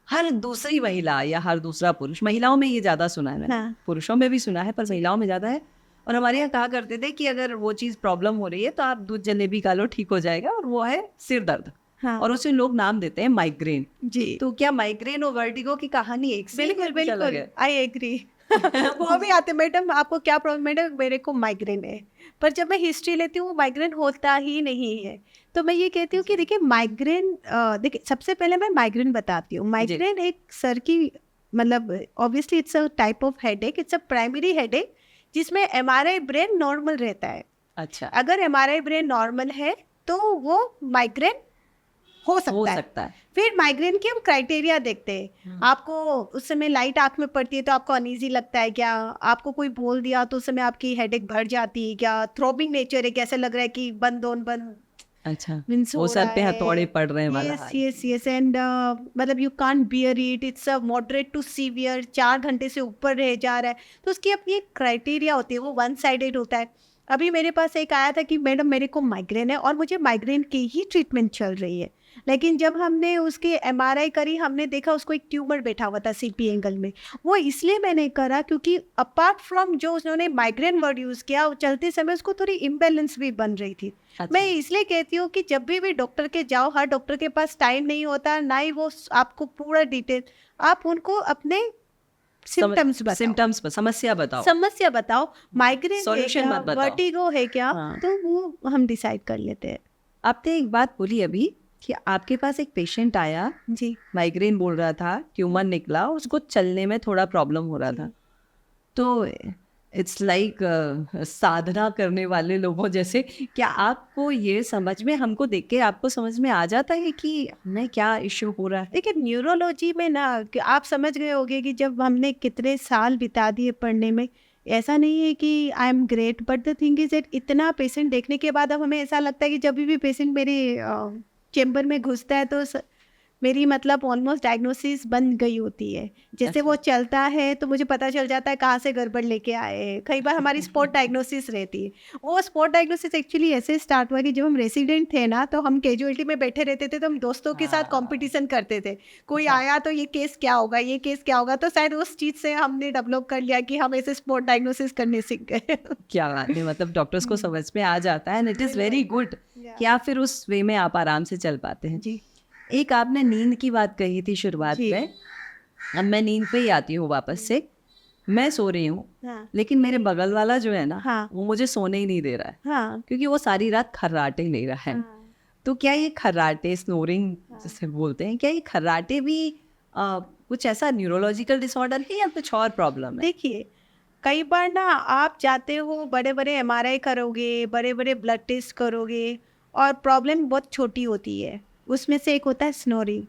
हर दूसरी महिला या हर दूसरा पुरुष, महिलाओं में ये ज़्यादा सुना है मैंने, पुरुषों में भी सुना है पर महिलाओं में ज़्यादा है। और हमारे यहाँ कहा करते थे कि अगर वो चीज़ प्रॉब्लम हो रही है तो आप दूध जलेबी खा लो ठीक हो जाएगा, और वो है सिर दर्द। और उसे लोग नाम देते हैं माइग्रेन। जी, तो क्या माइग्रेन और वर्टिगो की कहानी एक से? बिल्कुल आई एग्री। वो भी आते मैडम आपको क्या प्रॉब्लम? मैडम मेरे को माइग्रेन है, पर जब मैं हिस्ट्री लेती हूँ माइग्रेन होता ही नहीं है। तो मैं ये कहती हूँ कि देखिए माइग्रेन, देखिए सबसे पहले मैं माइग्रेन बताती हूँ। माइग्रेन एक सर की, मतलब obviously it's a type of headache, it's a primary headache जिसमें एमआरआई ब्रेन नॉर्मल रहता है। अच्छा, अगर एमआरआई ब्रेन नॉर्मल है तो वो माइग्रेन हो सकता है। फिर माइग्रेन की हम क्राइटेरिया देखते हैं। आपको उस समय लाइट आंख में पड़ती है तो आपको अनईजी लगता है क्या? आपको कोई बोल दिया तो उस समय आपकी हेडेक बढ़ जाती है क्या? थ्रोबिंग नेचर है, कैसे लग रहा है कि बंद बंद, अच्छा, वो सर पे हथौड़े पड़ रहे हैं वाला। यस एंड मतलब you can't bear it, it's a moderate to severe, 4 घंटे से ऊपर रह जा रहा है, तो उसकी अपनी एक क्राइटेरिया होती है, वो वन साइडेड होता है। अभी मेरे पास एक आया था कि मैडम मेरे को माइग्रेन है और मुझे माइग्रेन की ही ट्रीटमेंट चल रही है, लेकिन जब हमने उसके एमआरआई करी हमने देखा उसको एक ट्यूमर बैठा हुआ था सीपी एंगल में। वो इसलिए मैंने करा क्योंकि अपार्ट फ्रॉम जो उन्होंने माइग्रेन वर्ड यूज़ किया, चलते समय उसको थोड़ी इम्बैलेंस भी बन रही थी। अच्छा। मैं इसलिए कहती हूँ कि जब भी डॉक्टर के जाओ, हर डॉक्टर के पास टाइम नहीं होता, ना ही वो आपको पूरा डिटेल, आप उनको अपने सिम्टम्स बताओ, समस्या बताओ, माइग्रेन सॉल्यूशन मत बताओ, वर्टिगो है क्या, तो वो हम डिसाइड कर लेते हैं। आपने एक बात बोली अभी कि आपके पास एक पेशेंट आया जी, माइग्रेन बोल रहा था, ट्यूमर निकला, उसको चलने में थोड़ा प्रॉब्लम हो रहा था, तो इट्स लाइक साधना करने वाले लोगों जैसे, क्या आपको ये समझ में, हमको देख के आपको समझ में आ जाता है कि हमें क्या इश्यू हो रहा है? देखिए न्यूरोलॉजी में ना, कि आप समझ गए होंगे कि जब हमने कितने साल बिता दिए पढ़ने में, ऐसा नहीं है कि I am great, but the thing is that इतना पेशेंट देखने के बाद अब हमें ऐसा लगता है कि जब भी पेशेंट मेरे चेम्बर में घुसता है तो मेरी मतलब ऑलमोस्ट डायग्नोसिस बन गई होती है। जैसे वो चलता है तो मुझे पता चल जाता है कहाँ से गड़बड़ लेके आए। कई बार हमारी स्पॉट डायग्नोसिस रहती है। वो स्पॉट डायग्नोसिस एक्चुअली ऐसे स्टार्ट हुआ कि जब हम रेसिडेंट थे ना, तो हम कैजुअलिटी में बैठे रहते थे, तो हम दोस्तों के साथ कॉम्पिटिशन करते थे, कोई आया तो ये केस क्या होगा, ये केस क्या होगा, तो शायद उस चीज़ से हमने डेवलप कर लिया कि हम ऐसे स्पॉट डायग्नोसिस करने सीख गए। क्या बात है, मतलब डॉक्टर्स को समझ में आ जाता है, and it is very good कि आप फिर उस वे में आप आराम से चल पाते हैं। जी, एक आपने नींद की बात कही थी शुरुआत में, अब मैं नींद पे ही आती हूँ वापस से। मैं सो रही हूँ, लेकिन मेरे बगल वाला जो है ना, वो मुझे सोने ही नहीं दे रहा है, क्योंकि वो सारी रात खर्राटे ले रहा है। तो क्या ये खर्राटे, स्नोरिंग जिसे बोलते हैं, क्या ये खर्राटे भी कुछ ऐसा न्यूरोलॉजिकल डिसऑर्डर है या कुछ और प्रॉब्लम है? देखिए, कई बार ना आप जाते हो, बड़े बड़े एमआरआई करोगे, बड़े बड़े ब्लड टेस्ट करोगे, और प्रॉब्लम बहुत छोटी होती है। उसमें से एक होता है स्नोरिंग।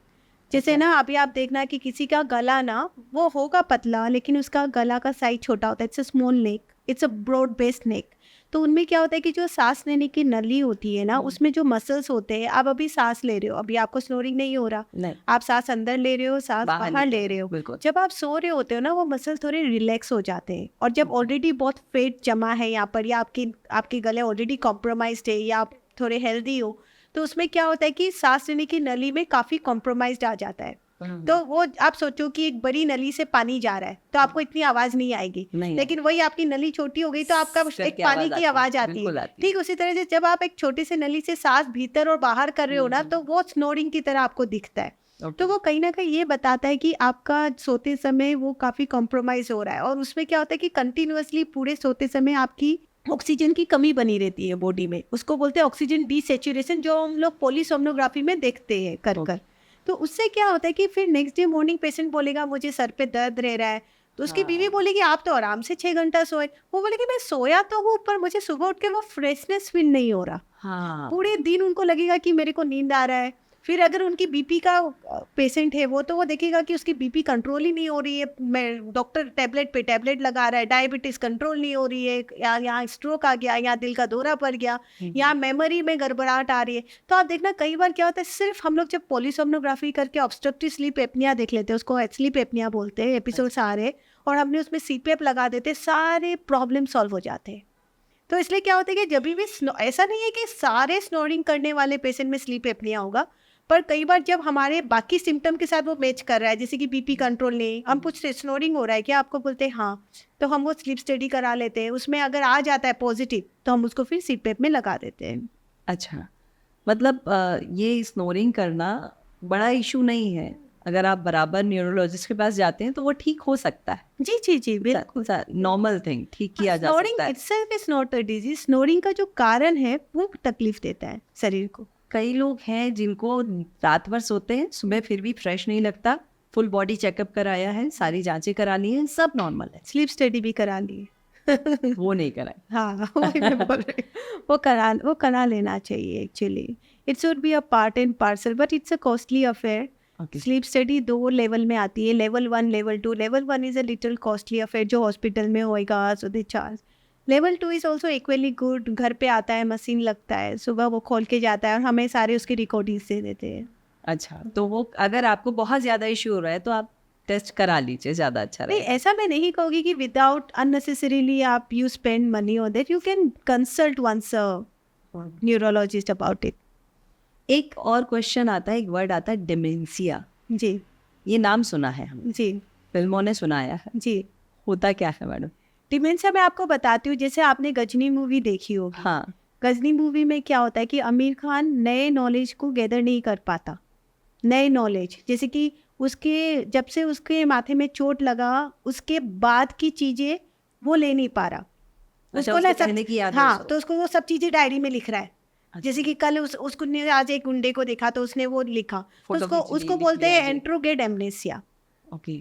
जैसे अच्छा। ना अभी आप देखना कि किसी का गला ना वो होगा पतला, लेकिन उसका गला का साइज छोटा होता है। It's a small neck, it's a broad based neck. तो उनमें क्या होता है कि जो सांस लेने की नली होती है ना, उसमें जो मसल्स होते हैं, आप अभी सांस ले रहे हो, अभी आपको स्नोरिंग नहीं हो रहा, नहीं, आप सांस अंदर ले रहे हो, सांस बाहर बाहर ले निकल रहे हो। बिल्कुल। जब आप सो रहे होते हो ना, वो मसल थोड़े रिलैक्स हो जाते हैं, और जब ऑलरेडी बहुत फेट जमा है यहाँ पर, या आपके गले ऑलरेडी कॉम्प्रोमाइज्ड है, या आप थोड़े हेल्दी हो, तो उसमें क्या होता है कि सांस लेने की नली में काफ़ी कॉम्प्रोमाइज्ड आ जाता है। तो वो आप सोचो कि एक बड़ी नली से पानी जा रहा है, तो आपको इतनी आवाज़ नहीं आएगी, नहीं लेकिन वही आपकी नली छोटी हो गई तो आपका एक करके पानी आवाज की आवाज़ आती है। बिल्कुल आती है। ठीक उसी तरह से जब आप एक छोटी सी नली से सांस भीतर और बाहर कर रहे हो ना, तो वो स्नोरिंग की तरह आपको दिखता है। Okay. तो वो कहीं ना कहीं ये बताता है कि आपका सोते समय वो काफ़ी कॉम्प्रोमाइज़ हो रहा है, और उसमें क्या होता है कि कंटिन्यूअसली पूरे सोते समय आपकी ऑक्सीजन की कमी बनी रहती है बॉडी में। उसको बोलते हैं ऑक्सीजन डीसेचुरेशन, जो हम लोग पॉलीसोमनोग्राफी में देखते हैं कर। तो उससे क्या होता है कि फिर नेक्स्ट डे मॉर्निंग पेशेंट बोलेगा मुझे सर पे दर्द रह रहा है, तो उसकी बीवी बोलेगी आप तो आराम से 6 घंटा सोए। वो बोलेगी मैं सोया तो हूँ, पर मुझे सुबह उठ के वो फ्रेशनेस फील नहीं हो रहा। हाँ, पूरे दिन उनको लगेगा कि मेरे को नींद आ रहा है। फिर अगर उनकी बीपी का पेशेंट है वो, तो वो देखेगा कि उसकी बीपी कंट्रोल ही नहीं हो रही है, मैं डॉक्टर टैबलेट पे टैबलेट लगा रहा है, डायबिटीज़ कंट्रोल नहीं हो रही है, या यहाँ स्ट्रोक आ गया, या दिल का दौरा पड़ गया, या मेमोरी में गड़बड़ाहट आ रही है। तो आप देखना कई बार क्या होता है, सिर्फ हम लोग जब पॉलीसोमनोग्राफी करके ऑब्स्ट्रक्टिव स्लीप एपनिया देख लेते हैं, उसको स्लीप एपनिया बोलते हैं, एपिसोड्स आ रहे, और हमने उसमें सीपीएप लगा देते, सारे प्रॉब्लम सॉल्व हो जाते हैं। तो इसलिए क्या होता है कि जब भी ऐसा नहीं है कि सारे स्नोरिंग करने वाले पेशेंट में स्लीप एपनिया होगा, पर कई बार जब हमारे बाकी सिम्टम के साथ वो मैच कर रहा है, जैसे कि बीपी कंट्रोल नहीं, हम पूछते स्नोरिंग हो रहा है क्या, आपको बोलते हैं हाँ, तो हम वो स्लीप स्टडी करा लेते हैं। उसमें अगर आ जाता है पॉजिटिव, तो हम उसको फिर सीपीएप में लगा देते हैं। अच्छा, मतलब ये स्नोरिंग करना बड़ा इशू नहीं है। अगर आप बराबर न्यूरोलॉजिस्ट के पास जाते हैं तो वो ठीक हो सकता है। जी जी जी, बिल्कुल। नॉर्मल थिंग, ठीक किया जा स्नोरिंग सकता है। Itself is not a disease. Snoring का जो कारण है वो तकलीफ देता है शरीर को। कई लोग हैं जिनको रात भर सोते हैं, सुबह फिर भी फ्रेश नहीं लगता, फुल बॉडी चेकअप कराया है, सारी जांचें करा ली हैं, सब नॉर्मल है, स्लीप स्टडी भी करा ली है। वो नहीं कराए। हाँ, वही मैं बोल रही हूँ। वो करा लेना चाहिए actually. It should be a part and parcel, but it's a costly affair. Okay. Sleep study 2 level में आती है, level 1, level 2। Level 1 is a little costly affair, जो हॉस्पिटल में होएगा, so they charge. Level 2 is also equally good. घर पे आता है, मशीन लगता है, सुबह वो खोल के जाता है, और हमें सारे उसके रिकॉर्डिंग्स दे देते हैं। अच्छा, तो वो अगर आपको बहुत ज़्यादा इशू हो रहा है तो आप टेस्ट करा लीजिए, ज़्यादा अच्छा नहीं, रहेगा। ऐसा मैं नहीं कहूँगी कि विदाउट अननेसेसरीली आप you spend money on that. You can consult once a neurologist about it. एक और क्वेश्चन आता है, एक वर्ड आता है डिमेंशिया। जी ये नाम सुना है हमने, जी फिल्मों ने सुनाया है, जी। होता क्या है मैडम? डिमेंशिया मैं आपको बताती हूँ। जैसे आपने गजनी मूवी देखी होगी। हाँ, गजनी मूवी में क्या होता है कि आमिर खान नए नॉलेज को गैदर नहीं कर पाता। नए नॉलेज जैसे कि उसके जब से उसके माथे में चोट लगा, उसके बाद की चीज़ें वो ले नहीं पा रहा। अच्छा, उसको ना उसके कहने की याद है हाँ, उसको। तो उसको वो सब चीज़ें डायरी में लिख रहा है। जैसे कि कल उसको ने आज एक गुंडे को देखा, तो उसने वो लिखा, तो फोटो खींच ली, उसको लिख बोलते लिया हैं जी। एंट्रोगेट एमनेसिया। ओके।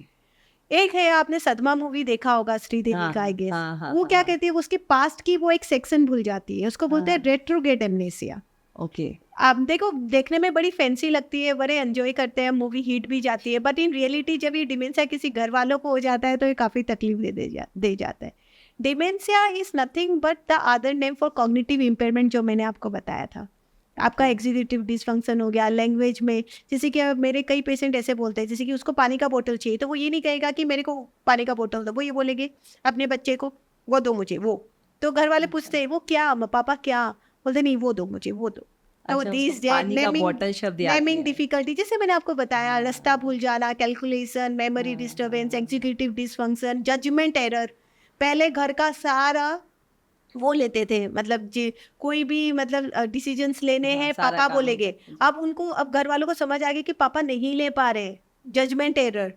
एक है, आपने सदमा मूवी देखा होगा, श्रीदेवी हाँ, का, आई गेस। हाँ, हाँ, वो क्या हाँ। कहती है, उसके पास्ट की वो एक सेक्शन भूल जाती है, उसको बोलते हैं रेट्रोगेट एमनेसिया। ओके। आप देखो, देखने में बड़ी फैंसी लगती है, बड़े एंजॉय करते हैं, मूवी हिट भी जाती है, बट इन रियलिटी जब ये डिमेंशिया किसी घर वालों को हो जाता है तो ये काफ़ी तकलीफ दे जाता है। Dementia is nothing but the other name for cognitive impairment, जो मैंने आपको बताया था। आपका एग्जीक्यूटिव डिसफंक्शन हो गया लैंग्वेज में। जैसे कि अब मेरे कई पेशेंट ऐसे बोलते हैं, जैसे कि उसको पानी का बोतल चाहिए, तो वो ये नहीं कहेगा कि मेरे को पानी का बोतल दो, वो ये बोलेंगे अपने बच्चे को वो दो मुझे वो। तो घर वाले पूछते हैं वो क्या पापा क्या, बोलते नहीं वो दो मुझे वो दो। तो अच्छा, दिस उसको पानी का बॉटल शब्द याद नेमिंग नहीं है। डिफिकल्टी, जैसे मैंने आपको बताया, रास्ता भूल जाना, calculation, memory disturbance, executive dysfunction, judgement error. पहले घर का सारा वो लेते थे, मतलब जी कोई भी मतलब डिसीजंस लेने हाँ, हैं सारा पापा काम बोलेंगे। अब घर वालों को समझ आ गया कि पापा नहीं ले पा रहे, जजमेंट एरर,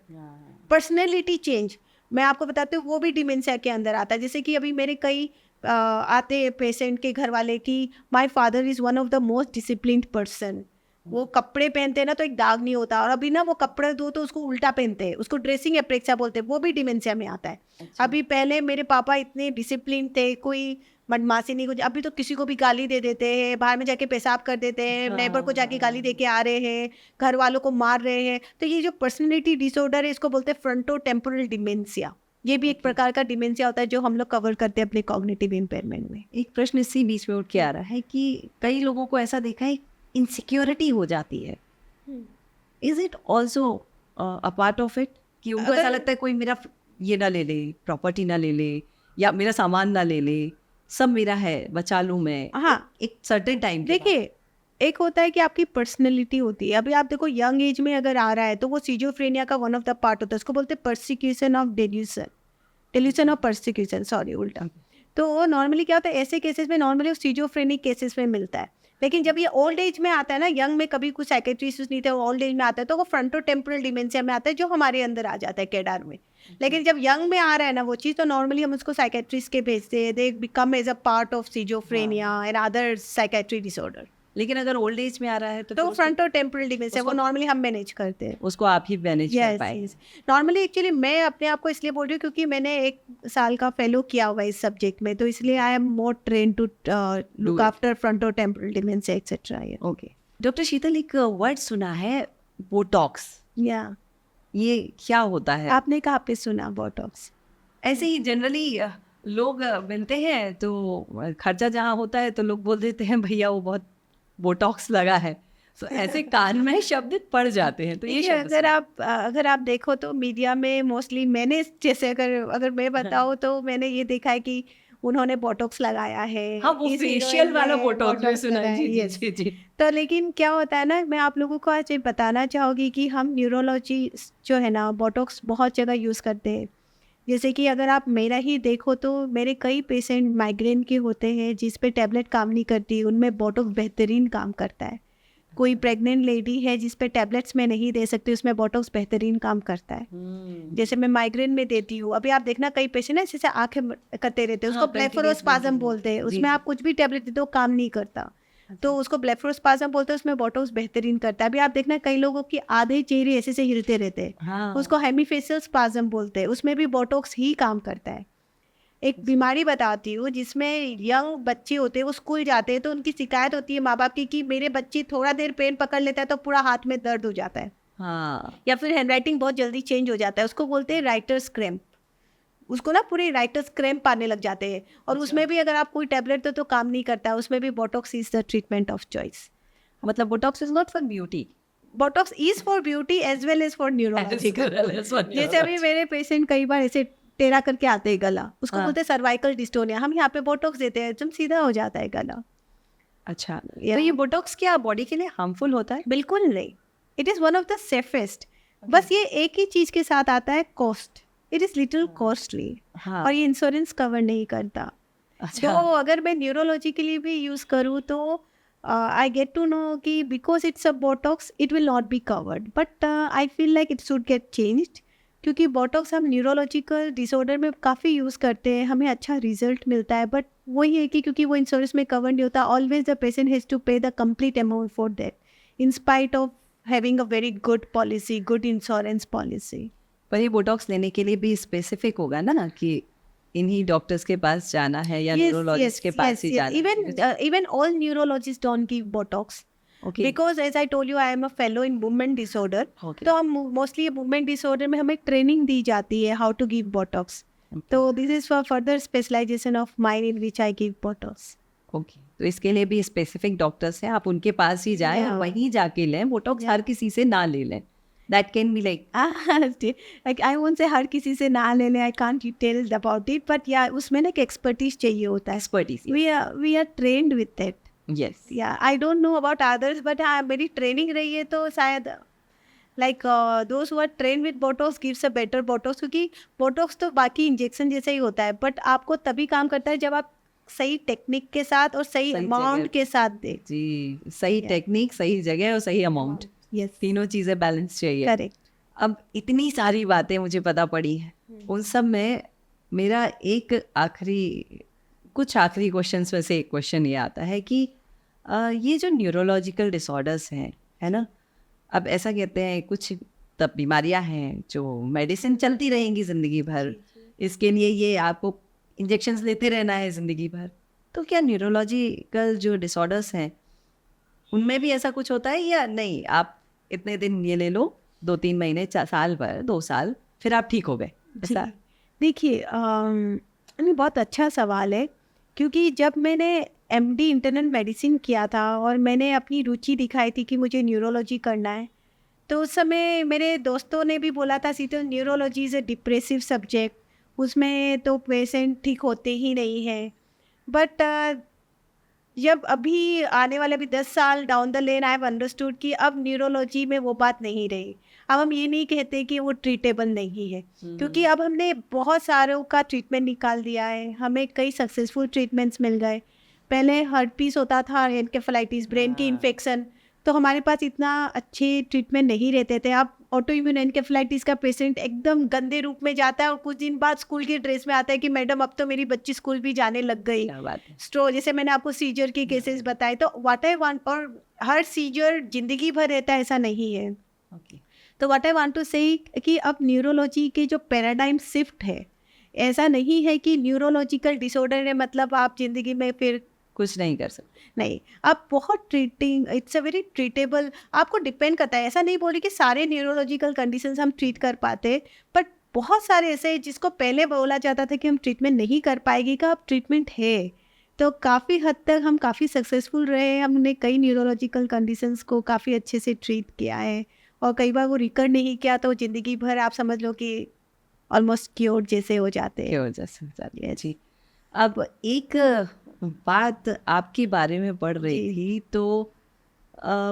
पर्सनैलिटी चेंज। मैं आपको बताती हूँ वो भी डिमेंशिया के अंदर आता है। जैसे कि अभी मेरे कई आते हैं पेशेंट के घर वाले कि my father is one of the most disciplined person, वो कपड़े पहनते हैं ना तो एक दाग नहीं होता, और अभी ना वो कपड़े दो तो उसको उल्टा पहनते हैं, उसको ड्रेसिंग एप्रेक्सिया बोलते हैं, वो भी डिमेंशिया में आता है। अच्छा। अभी पहले मेरे पापा इतने डिसिप्लिन थे, कोई बदमाशी नहीं, कुछ। अभी तो किसी को भी गाली दे देते हैं, बाहर में जाके पेशाब कर देते हैं, नेबर को जाके गाली दे के आ रहे हैं, घर वालों को मार रहे हैं। तो ये जो पर्सनैलिटी डिसऑर्डर है इसको बोलते हैं फ्रंटो टेम्पोरल डिमेंशिया। ये भी एक प्रकार का डिमेंशिया होता है जो हम लोग कवर करते हैं अपने कॉग्निटिव इम्पेयरमेंट में। एक प्रश्न इसी बीच में उठ के आ रहा है कि कई लोगों को ऐसा देखा है इनसिक्योरिटी हो जाती है, is it also a part of it, कि उनको ऐसा अगर- लगता है कोई मेरा ये ना ले ले, प्रॉपर्टी ना ले ले, या मेरा सामान ना ले ले, सब मेरा है, बचा लूँ मैं। हाँ, एक सर्टेन टाइम देखिए, एक होता है कि आपकी पर्सनैलिटी होती है। अभी आप देखो यंग एज में अगर आ रहा है तो वो सीजोफ्रेनिया का वन ऑफ द पार्ट होता है, उसको बोलते हैं persecution of dilution of persecution, sorry उल्टा। तो वो नॉर्मली क्या होता है, ऐसे केसेस में नॉर्मली सीजोफ्रेनिक केसेस में मिलता है। लेकिन जब ये ओल्ड एज में आता है ना, यंग में कभी कुछ साइकेट्रिस्ट नहीं थे, ओल्ड एज में आता है तो वो फ्रंटो टेम्पोरल डिमेंशिया में आता है जो हमारे अंदर आ जाता है केडार में। लेकिन जब यंग में आ रहा है ना वो चीज़, तो नॉर्मली हम उसको साइकेट्रिस्ट के भेजते हैं, they become as a part of schizophrenia and other psychiatry disorder. लेकिन अगर ओल्ड एज में आ रहा है तो तो फिर उसको- फ्रंटो टेम्पोरल डिमेंशिया वो नॉर्मली हम मैनेज करते हैं। उसको आप ही मैनेज कर यस पाए। यस, नॉर्मली एक्चुअली मैं अपने आप को इसलिए बोल रही हूँ क्योंकि मैंने 1 साल का फेलो किया हुआ है इस सब्जेक्ट में, तो इसलिए I am more train to look it. After frontotemporal dementia etcetera. Okay doctor Sheetal, एक वर्ड सुना है बोटॉक्स, या ये क्या होता है? आपने कहाँ पे सुना बोटॉक्स? ऐसे ही जनरली लोग मिलते हैं तो खर्चा जहाँ होता है तो लोग बोल देते हैं भैया वो बहुत बोटॉक्स लगा है, तो ऐसे कान में शब्द पड़ जाते हैं। तो ये देखिए, शब्द अगर आप देखो तो मीडिया में मोस्टली मैंने जैसे अगर मैं बताऊँ तो मैंने ये देखा है कि उन्होंने बोटॉक्स लगाया है। हाँ, वो इस फेशियल heroine वाला ने बोटॉक्स भी सुना है। लगाया जी है, जी yes। जी जी। तो लेकिन क्या होता है ना, मैं आप लोगों को आज ये बताना चाहूँगी कि हम न्यूरोलॉजी जो है ना बोटॉक्स बहुत जगह यूज़ करते हैं। जैसे कि अगर आप मेरा ही देखो तो मेरे कई पेशेंट माइग्रेन के होते हैं जिस पे टैबलेट काम नहीं करती, उनमें बोटॉक्स बेहतरीन काम करता है। कोई प्रेग्नेंट लेडी है जिस पे टैबलेट्स में नहीं दे सकती, उसमें बोटॉक्स बेहतरीन काम करता है। जैसे मैं माइग्रेन में देती हूँ। अभी आप देखना कई पेशेंट है जैसे आंखें करते रहते हैं, हाँ, उसको ब्लेफरोस्पाज्म बोलते हैं, उसमें आप कुछ भी टैबलेट देते हो काम नहीं करता, तो उसको ब्लेफरोस्पाज्म बोलते हैं, उसमें बोटॉक्स बेहतरीन करता है। अभी आप देखना कई लोगों की आधे चेहरे ऐसे से हिलते रहते हैं, हाँ, उसको हेमीफेशियल स्पाज्म बोलते हैं, उसमें भी बोटॉक्स ही काम करता है। एक बीमारी बताती हूँ जिसमें यंग बच्चे होते हैं, वो स्कूल जाते हैं तो उनकी शिकायत होती है माँ बाप की कि मेरे बच्चे थोड़ा देर पेन पकड़ लेता है तो पूरा हाथ में दर्द हो जाता है, हाँ, या फिर हैंडराइटिंग बहुत जल्दी चेंज हो जाता है, उसको बोलते हैं राइटर्स क्रैम्प। उसको ना पूरे राइटर्स क्रैम्प आने लग जाते हैं, और उसमें भी अगर आप कोई टैबलेट दो तो काम नहीं करता है, उसमें भी botox is the treatment of choice. मतलब botox is not for beauty, botox is for beauty as well as for neurology. जैसे अभी मेरे पेशेंट कई बार ऐसे टेढ़ा करके आते हैं गला, उसको हाँ। बोलते हैं सर्वाइकल डिस्टोनिया, हम यहाँ पे बोटॉक्स देते हैं, एकदम सीधा हो जाता है गला। अच्छा, तो Yeah. ये बोटॉक्स क्या बॉडी के लिए हार्मफुल होता है? बिल्कुल नहीं, it is one of the safest. बस ये एक ही चीज़ के साथ आता है, cost, it is little costly, हाँ, और ये इंश्योरेंस कवर नहीं करता। तो अच्छा, अगर मैं न्यूरोलॉजी के लिए भी यूज़ करूँ तो आई गेट टू नो कि because it's a Botox it will not be covered, but I feel like it should get changed, क्योंकि बोटॉक्स हम न्यूरोलॉजिकल डिसऑर्डर में काफ़ी यूज़ करते हैं, हमें अच्छा रिजल्ट मिलता है, बट वही है कि क्योंकि वो इंश्योरेंस में कवर नहीं होता, always the patient has to pay the complete amount for that in spite of having a very good policy, good insurance policy. पर ये बोटॉक्स लेने के लिए भी स्पेसिफिक होगा ना कि इन्हीं डॉक्टर्स के पास जाना है या न्यूरोलॉजिस्ट के पास ही जाना है? Even all neurologists don't give Botox. Okay. Because as I told you, I am a fellow in movement disorder. Okay. तो हम मोस्टली मूवमेंट डिसऑर्डर में हमें ट्रेनिंग दी जाती है हाउ टू गिव बोटॉक्स। तो this is for further specialisation of mine in which I give Botox. Okay, तो इसके लिए भी स्पेसिफिक डॉक्टर्स हैं, आप उनके पास ही जाएं और Yeah. वहीं जाके लें। बोटॉक्स हर किसी से ना ले लें, that can be like like I won't say हर किसी से ना ले लें, I can't tell about it, but yeah उसमें ना एक एक्सपर्टीज चाहिए होता है। Expertise. We are trained with it. Yes, yeah I don't know about others, but हाँ मेरी ट्रेनिंग रही है तो शायद like those who are train with botox gives a better botox, क्योंकि बोटॉक्स तो बाकी इंजेक्शन जैसा ही होता है, बट आपको तभी काम करता है जब आप सही टेक्निक के साथ और सही सही अमाउंट जगह। के साथ दें। जी, सही Yeah. टेक्निक, सही जगह और सही अमाउंट, यस, तीनों चीज़ें बैलेंस चाहिए। करेक्ट। अब इतनी सारी बातें मुझे पता पड़ी हैं, उन सब में मेरा कुछ आखिरी क्वेश्चंस में से एक क्वेश्चन ये आता है कि ये जो न्यूरोलॉजिकल डिसऑर्डर्स हैं, है ना। अब ऐसा कहते हैं कुछ तब बीमारियां हैं जो मेडिसिन चलती रहेंगी ज़िंदगी भर, इसके लिए ये आपको इंजेक्शंस लेते रहना है ज़िंदगी भर। तो क्या न्यूरोलॉजिकल जो डिसऑर्डर्स हैं उनमें भी ऐसा कुछ होता है या नहीं, आप इतने दिन ये ले लो, 2-3 महीने, साल भर, 2 साल, फिर आप ठीक हो गए, ऐसा? देखिए ये बहुत अच्छा सवाल है, क्योंकि जब मैंने एमडी इंटरनल मेडिसिन किया था और मैंने अपनी रुचि दिखाई थी कि मुझे न्यूरोलॉजी करना है, तो उस समय मेरे दोस्तों ने भी बोला था सीधे neurology is a depressive subject, उसमें तो पेशेंट ठीक होते ही नहीं हैं। बट जब अभी आने वाले अभी 10 साल down the lane I have understood कि अब न्यूरोलॉजी में वो बात नहीं रही। अब हम ये नहीं कहते कि वो ट्रीटेबल नहीं है, क्योंकि अब हमने बहुत सारों का ट्रीटमेंट निकाल दिया है, हमें कई सक्सेसफुल ट्रीटमेंट्स मिल गए। पहले हर्टपीस होता था, एनकेफेलाइटिस, ब्रेन की इन्फेक्शन, तो हमारे पास इतना अच्छे ट्रीटमेंट नहीं रहते थे। अब ऑटो इम्यून एनकेफेलाइटिस का पेशेंट एकदम गंदे रूप में जाता है और कुछ दिन बाद स्कूल की ड्रेस में आता है कि मैडम अब तो मेरी बच्ची स्कूल भी जाने लग गई। स्ट्रो, जैसे मैंने आपको सीजर के केसेस बताए, तो व्हाट आई वांट, और हर सीजर जिंदगी भर रहता है ऐसा नहीं है। तो व्हाट आई वांट टू से कि अब न्यूरोलॉजी के जो पैराडाइम शिफ्ट है, ऐसा नहीं है कि न्यूरोलॉजिकल डिसऑर्डर है मतलब आप जिंदगी में फिर कुछ नहीं कर सकते, नहीं। आप बहुत treating, it's a very treatable, आपको डिपेंड करता है। ऐसा नहीं बोल रही कि सारे न्यूरोलॉजिकल कंडीशंस हम ट्रीट कर पाते, बट बहुत सारे ऐसे जिसको पहले बोला जाता था कि हम ट्रीटमेंट नहीं कर पाएगी, का अब ट्रीटमेंट है। तो काफ़ी हद तक हम काफ़ी सक्सेसफुल रहे, हमने कई न्यूरोलॉजिकल कंडीशंस को काफ़ी अच्छे से ट्रीट किया है, और कई बार वो रिकर नहीं किया तो ज़िंदगी भर आप समझ लो कि ऑलमोस्ट क्योर जैसे हो जाते हैं। जी। अब एक बात आपके बारे में पढ़ रही थी, तो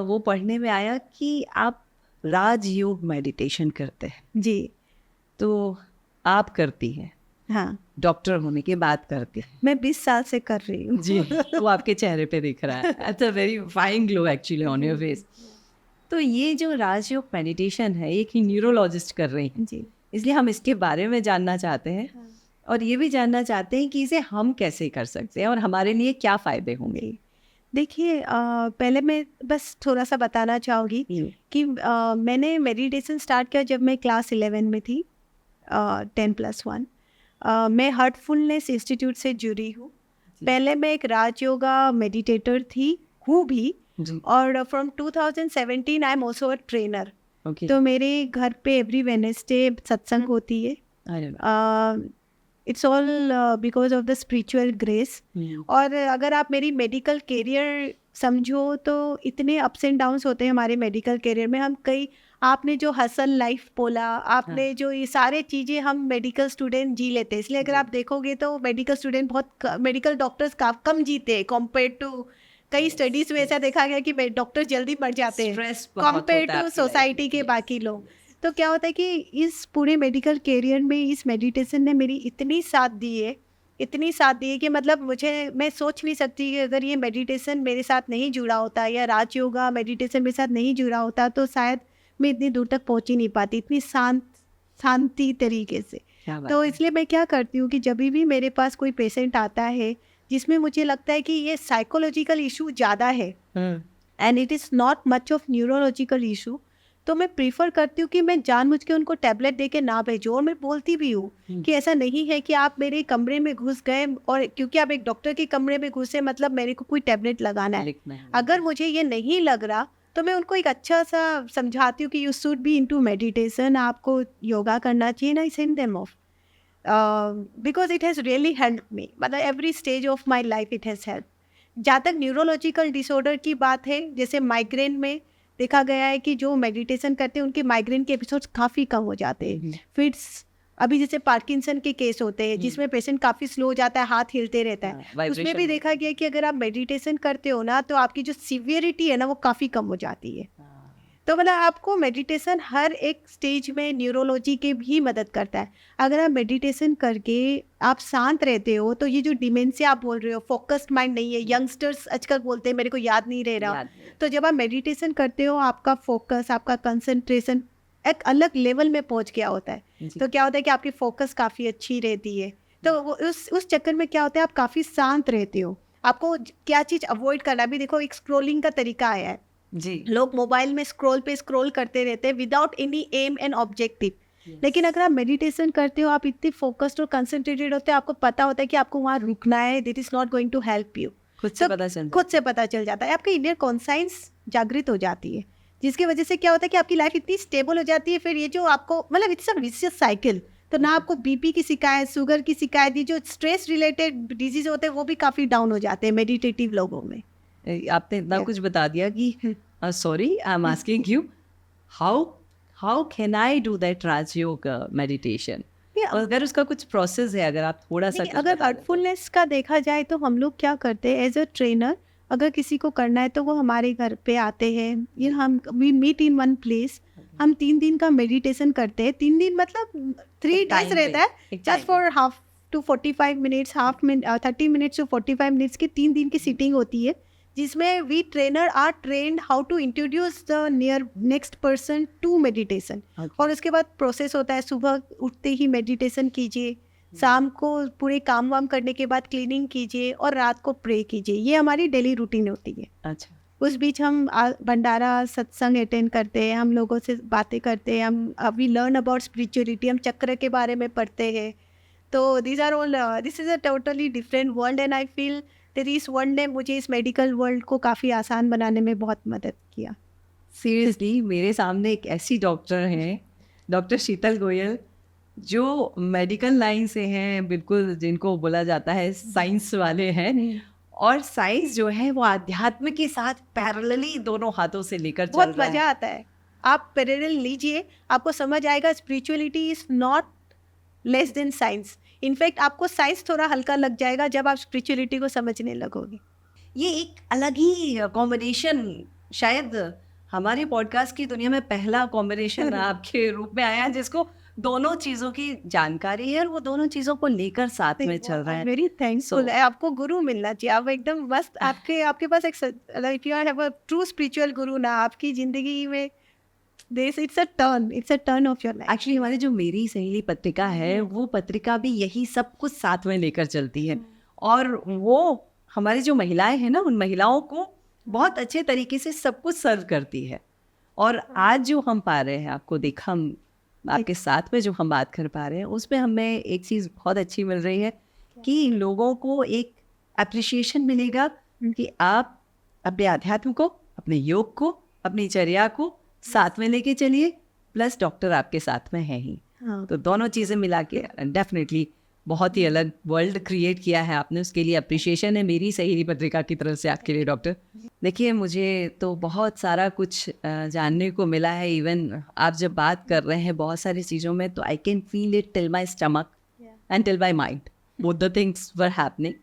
वो पढ़ने में आया कि आप राजयोग मेडिटेशन करते हैं। जी। तो आप करती हैं? हाँ, डॉक्टर होने के बाद करती हैं? मैं 20 साल से कर रही हूँ। जी, वो आपके चेहरे पे दिख रहा है। It's a very fine glow actually on your face. तो ये जो राजयोग मेडिटेशन है, एक ही न्यूरोलॉजिस्ट कर रही हैं जी, इसलिए हम इसके बारे में जानना चाहते हैं। हाँ। और ये भी जानना चाहते हैं कि इसे हम कैसे कर सकते हैं और हमारे लिए क्या फ़ायदे होंगे। देखिए पहले मैं बस थोड़ा सा बताना चाहूँगी कि मैंने मेडिटेशन स्टार्ट किया जब मैं क्लास 11 में थी, 10+1। मैं हार्टफुलनेस इंस्टीट्यूट से जुड़ी हूँ। पहले मैं एक राजयोगा मेडिटेटर हूँ भी, और from 2017 I am also a trainer. तो मेरे घर पे एवरी वेडनेसडे सत्संग होती है। It's all because of the spiritual grace. और अगर आप मेरी मेडिकल करियर समझो तो इतने अप्स एंड डाउन्स होते हैं हमारे मेडिकल करियर में। हम कई, आपने जो हसल लाइफ बोला, आपने जो ये सारे चीज़ें हम मेडिकल स्टूडेंट जी लेते हैं, इसलिए अगर आप देखोगे तो मेडिकल स्टूडेंट बहुत, मेडिकल डॉक्टर्स कम जीते हैं कंपेयर टू, कई स्टडीज़ में ऐसा देखा गया कि डॉक्टर जल्दी मर जाते हैं कंपेयर टू सोसाइटी के बाकी लोग। तो क्या होता है कि इस पूरे मेडिकल करियर में इस मेडिटेशन ने मेरी इतनी साथ दी है, इतनी साथ दी है कि मतलब मैं सोच नहीं सकती कि अगर ये मेडिटेशन मेरे साथ नहीं जुड़ा होता या राजयोगा मेडिटेशन मेरे साथ नहीं जुड़ा होता तो शायद मैं इतनी दूर तक पहुंच ही नहीं पाती, इतनी शांति तरीके से। तो इसलिए मैं क्या करती हूँ कि जब भी मेरे पास कोई पेशेंट आता है जिसमें मुझे लगता है कि ये साइकोलॉजिकल इशू ज़्यादा है and it is not much of neurological issue, तो मैं प्रीफर करती हूँ कि मैं जानबूझ के उनको टैबलेट दे के ना भेजूँ। और मैं बोलती भी हूँ कि ऐसा नहीं है कि आप मेरे कमरे में घुस गए और क्योंकि आप एक डॉक्टर के कमरे में घुसे मतलब मेरे को कोई टैबलेट लगाना है। अगर मुझे ये नहीं लग रहा तो मैं उनको एक अच्छा सा समझाती हूँ कि you should be into meditation, आपको योगा करना चाहिए ना, send them off because it has really help me, मतलब every stage of my life it has help. जहाँ तक न्यूरोलॉजिकल डिसऑर्डर की बात है, जैसे माइग्रेन में देखा गया है कि जो मेडिटेशन करते हैं उनके माइग्रेन के एपिसोड्स काफ़ी कम हो जाते हैं। फिट्स, अभी जैसे पार्किंसन के केस होते हैं जिसमें पेशेंट काफ़ी स्लो हो जाता है, हाथ हिलते रहता है, उसमें भी देखा गया कि अगर आप मेडिटेशन करते हो ना तो आपकी जो सीवियरिटी है ना वो काफ़ी कम हो जाती है। तो मतलब आपको मेडिटेशन हर एक स्टेज में न्यूरोलॉजी के भी मदद करता है। अगर आप मेडिटेशन करके आप शांत रहते हो तो ये जो डिमेंशिया आप बोल रहे हो, फोकस्ड माइंड नहीं है, यंगस्टर्स आजकल बोलते हैं मेरे को याद नहीं रह रहा, तो जब आप मेडिटेशन करते हो आपका फोकस, आपका कंसंट्रेशन एक अलग लेवल में पहुंच गया होता है। तो क्या होता है कि आपकी फोकस काफ़ी अच्छी रहती है। तो उस चक्कर में क्या होता है आप काफ़ी शांत रहते हो। आपको क्या चीज़ अवॉइड करना, भी देखो एक स्क्रोलिंग का तरीका आया है, जी लोग मोबाइल में स्क्रॉल करते रहते हैं without any aim and objective. लेकिन अगर आप मेडिटेशन करते हो, आप इतने फोकस्ड और कंसंट्रेटेड होते हो, आपको पता होता है कि आपको वहाँ रुकना है, that is not going to help you. खुद से पता चल खुद से पता चल जाता है, आपकी इनर कॉन्साइंस जागृत हो जाती है, जिसकी वजह से क्या होता है कि आपकी लाइफ इतनी स्टेबल हो जाती है। फिर ये जो आपको मतलब इट्स अ विशियस साइकिल, तो ना आपको बीपी की शिकायत, शुगर की शिकायत, ये जो स्ट्रेस रिलेटेड डिजीज होते हैं वो भी काफ़ी डाउन हो जाते हैं मेडिटेटिव लोगों में। आपने इतना Yeah. कुछ बता दिया कि sorry I am asking you how can I do that Rajyoga meditation? Yeah. अगर उसका कुछ प्रोसेस है, अगर आप थोड़ा सा नहीं, कुछ अगर बता दें तो। हार्टफुलनेस का देखा जाए तो हम लोग क्या करते हैं एज अ ट्रेनर, अगर किसी को करना है तो वो हमारे घर पे आते हैं, ये हम we meet in one place, हम 3 दिन का मेडिटेशन करते हैं। 3 दिन मतलब 3 एक डेज time रहता पे, है, एक just time for half to 45 minutes, 30 minutes to 45 minutes की 3 दिन की सीटिंग होती है, जिसमें we trainer are trained how to introduce the next person to meditation. Okay. और उसके बाद प्रोसेस होता है, सुबह उठते ही मेडिटेशन कीजिए, शाम को पूरे काम वाम करने के बाद क्लीनिंग कीजिए, और रात को प्रे कीजिए। ये हमारी डेली रूटीन होती है। अच्छा, उस बीच हम भंडारा सत्संग अटेंड करते हैं, हम लोगों से बातें करते हैं, हम वी लर्न अबाउट स्पिरिचुअलिटी, हम चक्र के बारे में पढ़ते हैं। तो this is a totally different world, and I feel that इस वर्ल्ड ने मुझे इस मेडिकल वर्ल्ड को काफ़ी आसान बनाने में बहुत मदद किया। सीरियसली मेरे सामने एक ऐसी डॉक्टर हैं, डॉक्टर शीतल गोयल, जो मेडिकल लाइन से हैं, बिल्कुल जिनको बोला जाता है साइंस वाले हैं, और साइंस जो है वो आध्यात्म के साथ पैरेलली दोनों हाथों से लेकर चल बहुत रहा है। मज़ा आता है। आप पैरेलल लीजिए, आपको समझ आएगा spirituality is not less than science. In fact आपको साइंस थोड़ा हल्का लग जाएगा जब आप स्पिरिचुअलिटी को समझने लगोगे। ये एक अलग ही कॉम्बिनेशन, शायद हमारे पॉडकास्ट की दुनिया में पहला कॉम्बिनेशन आपके रूप में आया है, जिसको दोनों चीज़ों की जानकारी है और वो दोनों चीज़ों को लेकर साथ में चल रहा है। वेरी थैंकफुल है, आपको गुरु मिलना चाहिए। आप एकदम मस्त, आपके पास एक if you have a true spiritual गुरु ना, आपकी जिंदगी में it's a turn off your life. Actually हमारी जो मेरी सहेली पत्रिका है, वो पत्रिका भी यही सब कुछ साथ में लेकर चलती है, और वो हमारी जो महिलाएं हैं ना, उन महिलाओं को बहुत अच्छे तरीके से सब कुछ सर्व करती है। और आज जो हम पा रहे हैं, आपको देखा, हम आपके साथ में जो हम बात कर पा रहे हैं, उसमें हमें एक चीज़ बहुत अच्छी मिल रही है कि लोगों को एक अप्रिशिएशन मिलेगा कि आप अपने अध्यात्म को, अपने योग को, अपनी चर्या को साथ में लेके चलिए, प्लस डॉक्टर आपके साथ में है ही। हाँ। तो दोनों चीज़ें मिला के डेफिनेटली बहुत ही अलग वर्ल्ड क्रिएट किया है आपने, उसके लिए अप्रिशिएशन है मेरी सहेली पत्रिका की तरफ से आपके लिए डॉक्टर। देखिए, मुझे तो बहुत सारा कुछ जानने को मिला है। इवन आप जब बात कर रहे हैं बहुत सारी चीज़ों में, तो I can feel it till my stomach and till my mind, both the things were happening.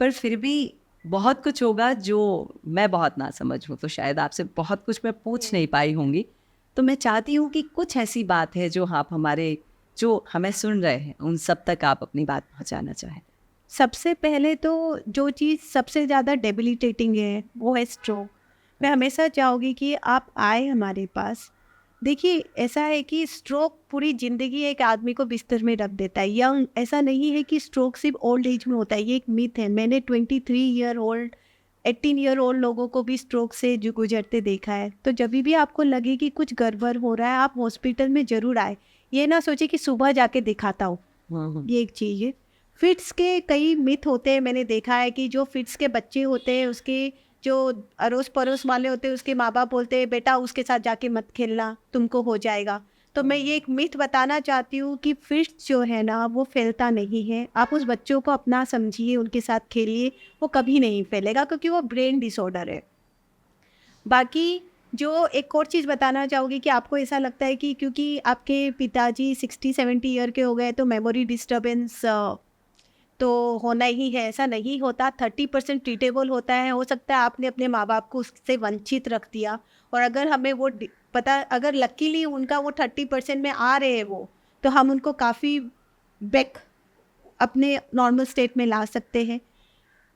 पर फिर भी बहुत कुछ होगा जो मैं बहुत ना समझ हूँ, तो शायद आपसे बहुत कुछ मैं पूछ नहीं पाई होंगी। तो मैं चाहती हूँ कि कुछ ऐसी बात है जो आप हमारे, जो हमें सुन रहे हैं, उन सब तक आप अपनी बात पहुँचाना चाहें। सबसे पहले तो जो चीज़ सबसे ज़्यादा डेबिलिटेटिंग है वो है स्ट्रोक। मैं हमेशा चाहूँगी कि आप आए हमारे पास। देखिए, ऐसा है कि स्ट्रोक पूरी ज़िंदगी एक आदमी को बिस्तर में रख देता है। यंग, ऐसा नहीं है कि स्ट्रोक सिर्फ ओल्ड एज में होता है, ये एक मिथ है। मैंने 23 ईयर ओल्ड, 18 ईयर ओल्ड लोगों को भी स्ट्रोक से जो गुजरते देखा है। तो जब भी आपको लगे कि कुछ गड़बड़ हो रहा है, आप हॉस्पिटल में ज़रूर आए। ये ना सोचे कि सुबह जाके दिखाता हूँ, ये एक चीज़ है। फिट्स के कई मिथ होते हैं, मैंने देखा है कि जो फिट्स के बच्चे होते हैं, उसके जो अड़ोस पड़ोस वाले होते हैं, उसके माँ बाप बोलते हैं बेटा उसके साथ जाके मत खेलना, तुमको हो जाएगा। तो मैं ये एक मिथ बताना चाहती हूँ कि फिट्स जो है ना, वो फैलता नहीं है। आप उस बच्चों को अपना समझिए, उनके साथ खेलिए, वो कभी नहीं फैलेगा, क्योंकि वो ब्रेन डिसऑर्डर है। बाकी जो एक और चीज़ बताना चाहूँगी कि आपको ऐसा लगता है कि क्योंकि आपके पिताजी 60-70 ईयर के हो गए तो मेमोरी डिस्टर्बेंस तो होना ही है, ऐसा नहीं होता। 30% ट्रीटेबल होता है। हो सकता है आपने अपने माँ बाप को उससे वंचित रख दिया, और अगर हमें वो पता, अगर लकीली उनका वो 30% में आ रहे हैं वो, तो हम उनको काफ़ी बैक अपने नॉर्मल स्टेट में ला सकते हैं।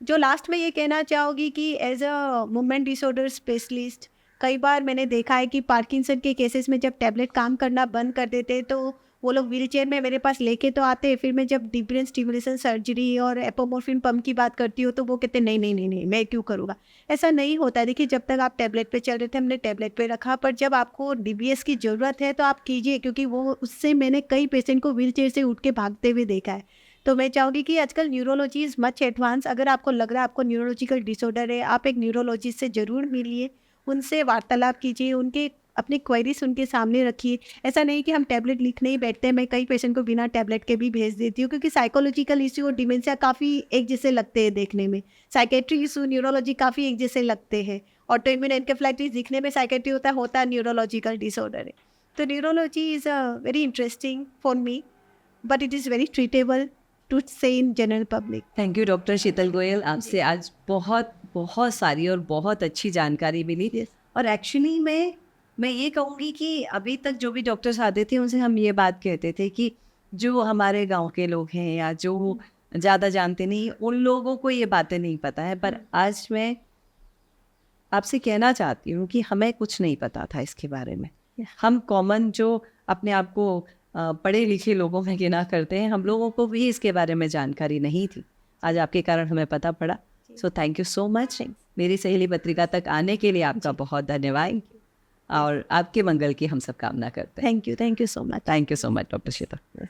जो लास्ट में ये कहना चाहूँगी कि as a movement disorder specialist, कई बार मैंने देखा है कि पार्किंसन के केसेस में जब टैबलेट काम करना बंद कर देते हैं तो वो लोग व्हील चेयर में मेरे पास लेके तो आते हैं, फिर मैं जब डीप ब्रेन स्टिमुलेशन सर्जरी और एपोमोर्फिन पंप की बात करती हूँ तो वो कहते नहीं नहीं नहीं नहीं मैं क्यों करूँगा। ऐसा नहीं होता है। देखिए जब तक आप टैबलेट पे चल रहे थे हमने टैबलेट पे रखा, पर जब आपको डीबीएस की ज़रूरत है तो आप कीजिए, क्योंकि वो उससे मैंने कई पेशेंट को व्हील चेयर से उठ के भागते हुए देखा है। तो मैं चाहूँगी कि आजकल न्यूरोलॉजी इज़ मच एडवांस। अगर आपको लग रहा है आपको न्यूरोलॉजिकल डिसऑर्डर है, आप एक न्यूरोलॉजिस्ट से ज़रूर मिलिए, उनसे वार्तालाप कीजिए, उनके अपनी क्वेरीज उनके सामने रखिए। ऐसा नहीं कि हम टैबलेट लिखने ही बैठते हैं, मैं कई पेशेंट को बिना टैबलेट के भी भेज देती हूँ, क्योंकि साइकोलॉजिकल इशू और डिमेंशिया काफ़ी एक जैसे लगते हैं देखने में, साइकेट्री इशू न्यूरोलॉजी काफ़ी एक जैसे लगते हैं। ऑटोइम्यून एन्केफेलाइटिस दिखने में साइकेट्री होता है न्यूरोलॉजिकल डिसऑर्डर है। तो neurology is very interesting for me, but it is very treatable to say in general public. Thank you doctor Sheetal Goyal, आपसे आज बहुत बहुत सारी और बहुत अच्छी जानकारी मिली। Yes. और एक्चुअली मैं ये कहूँगी कि अभी तक जो भी डॉक्टर्स आते थे उनसे हम ये बात कहते थे कि जो हमारे गांव के लोग हैं या जो ज़्यादा जानते नहीं उन लोगों को ये बातें नहीं पता है, पर आज मैं आपसे कहना चाहती हूँ कि हमें कुछ नहीं पता था इसके बारे में। हम कॉमन जो अपने आप को पढ़े लिखे लोगों में गिना करते हैं, हम लोगों को भी इसके बारे में जानकारी नहीं थी। आज आपके कारण हमें पता पड़ा। So thank you so much. मेरी सहेली पत्रिका तक आने के लिए आपका बहुत धन्यवाद और आपके मंगल की हम सब कामना करते हैं। Thank you so much. Thank you so much doctor Sheetal.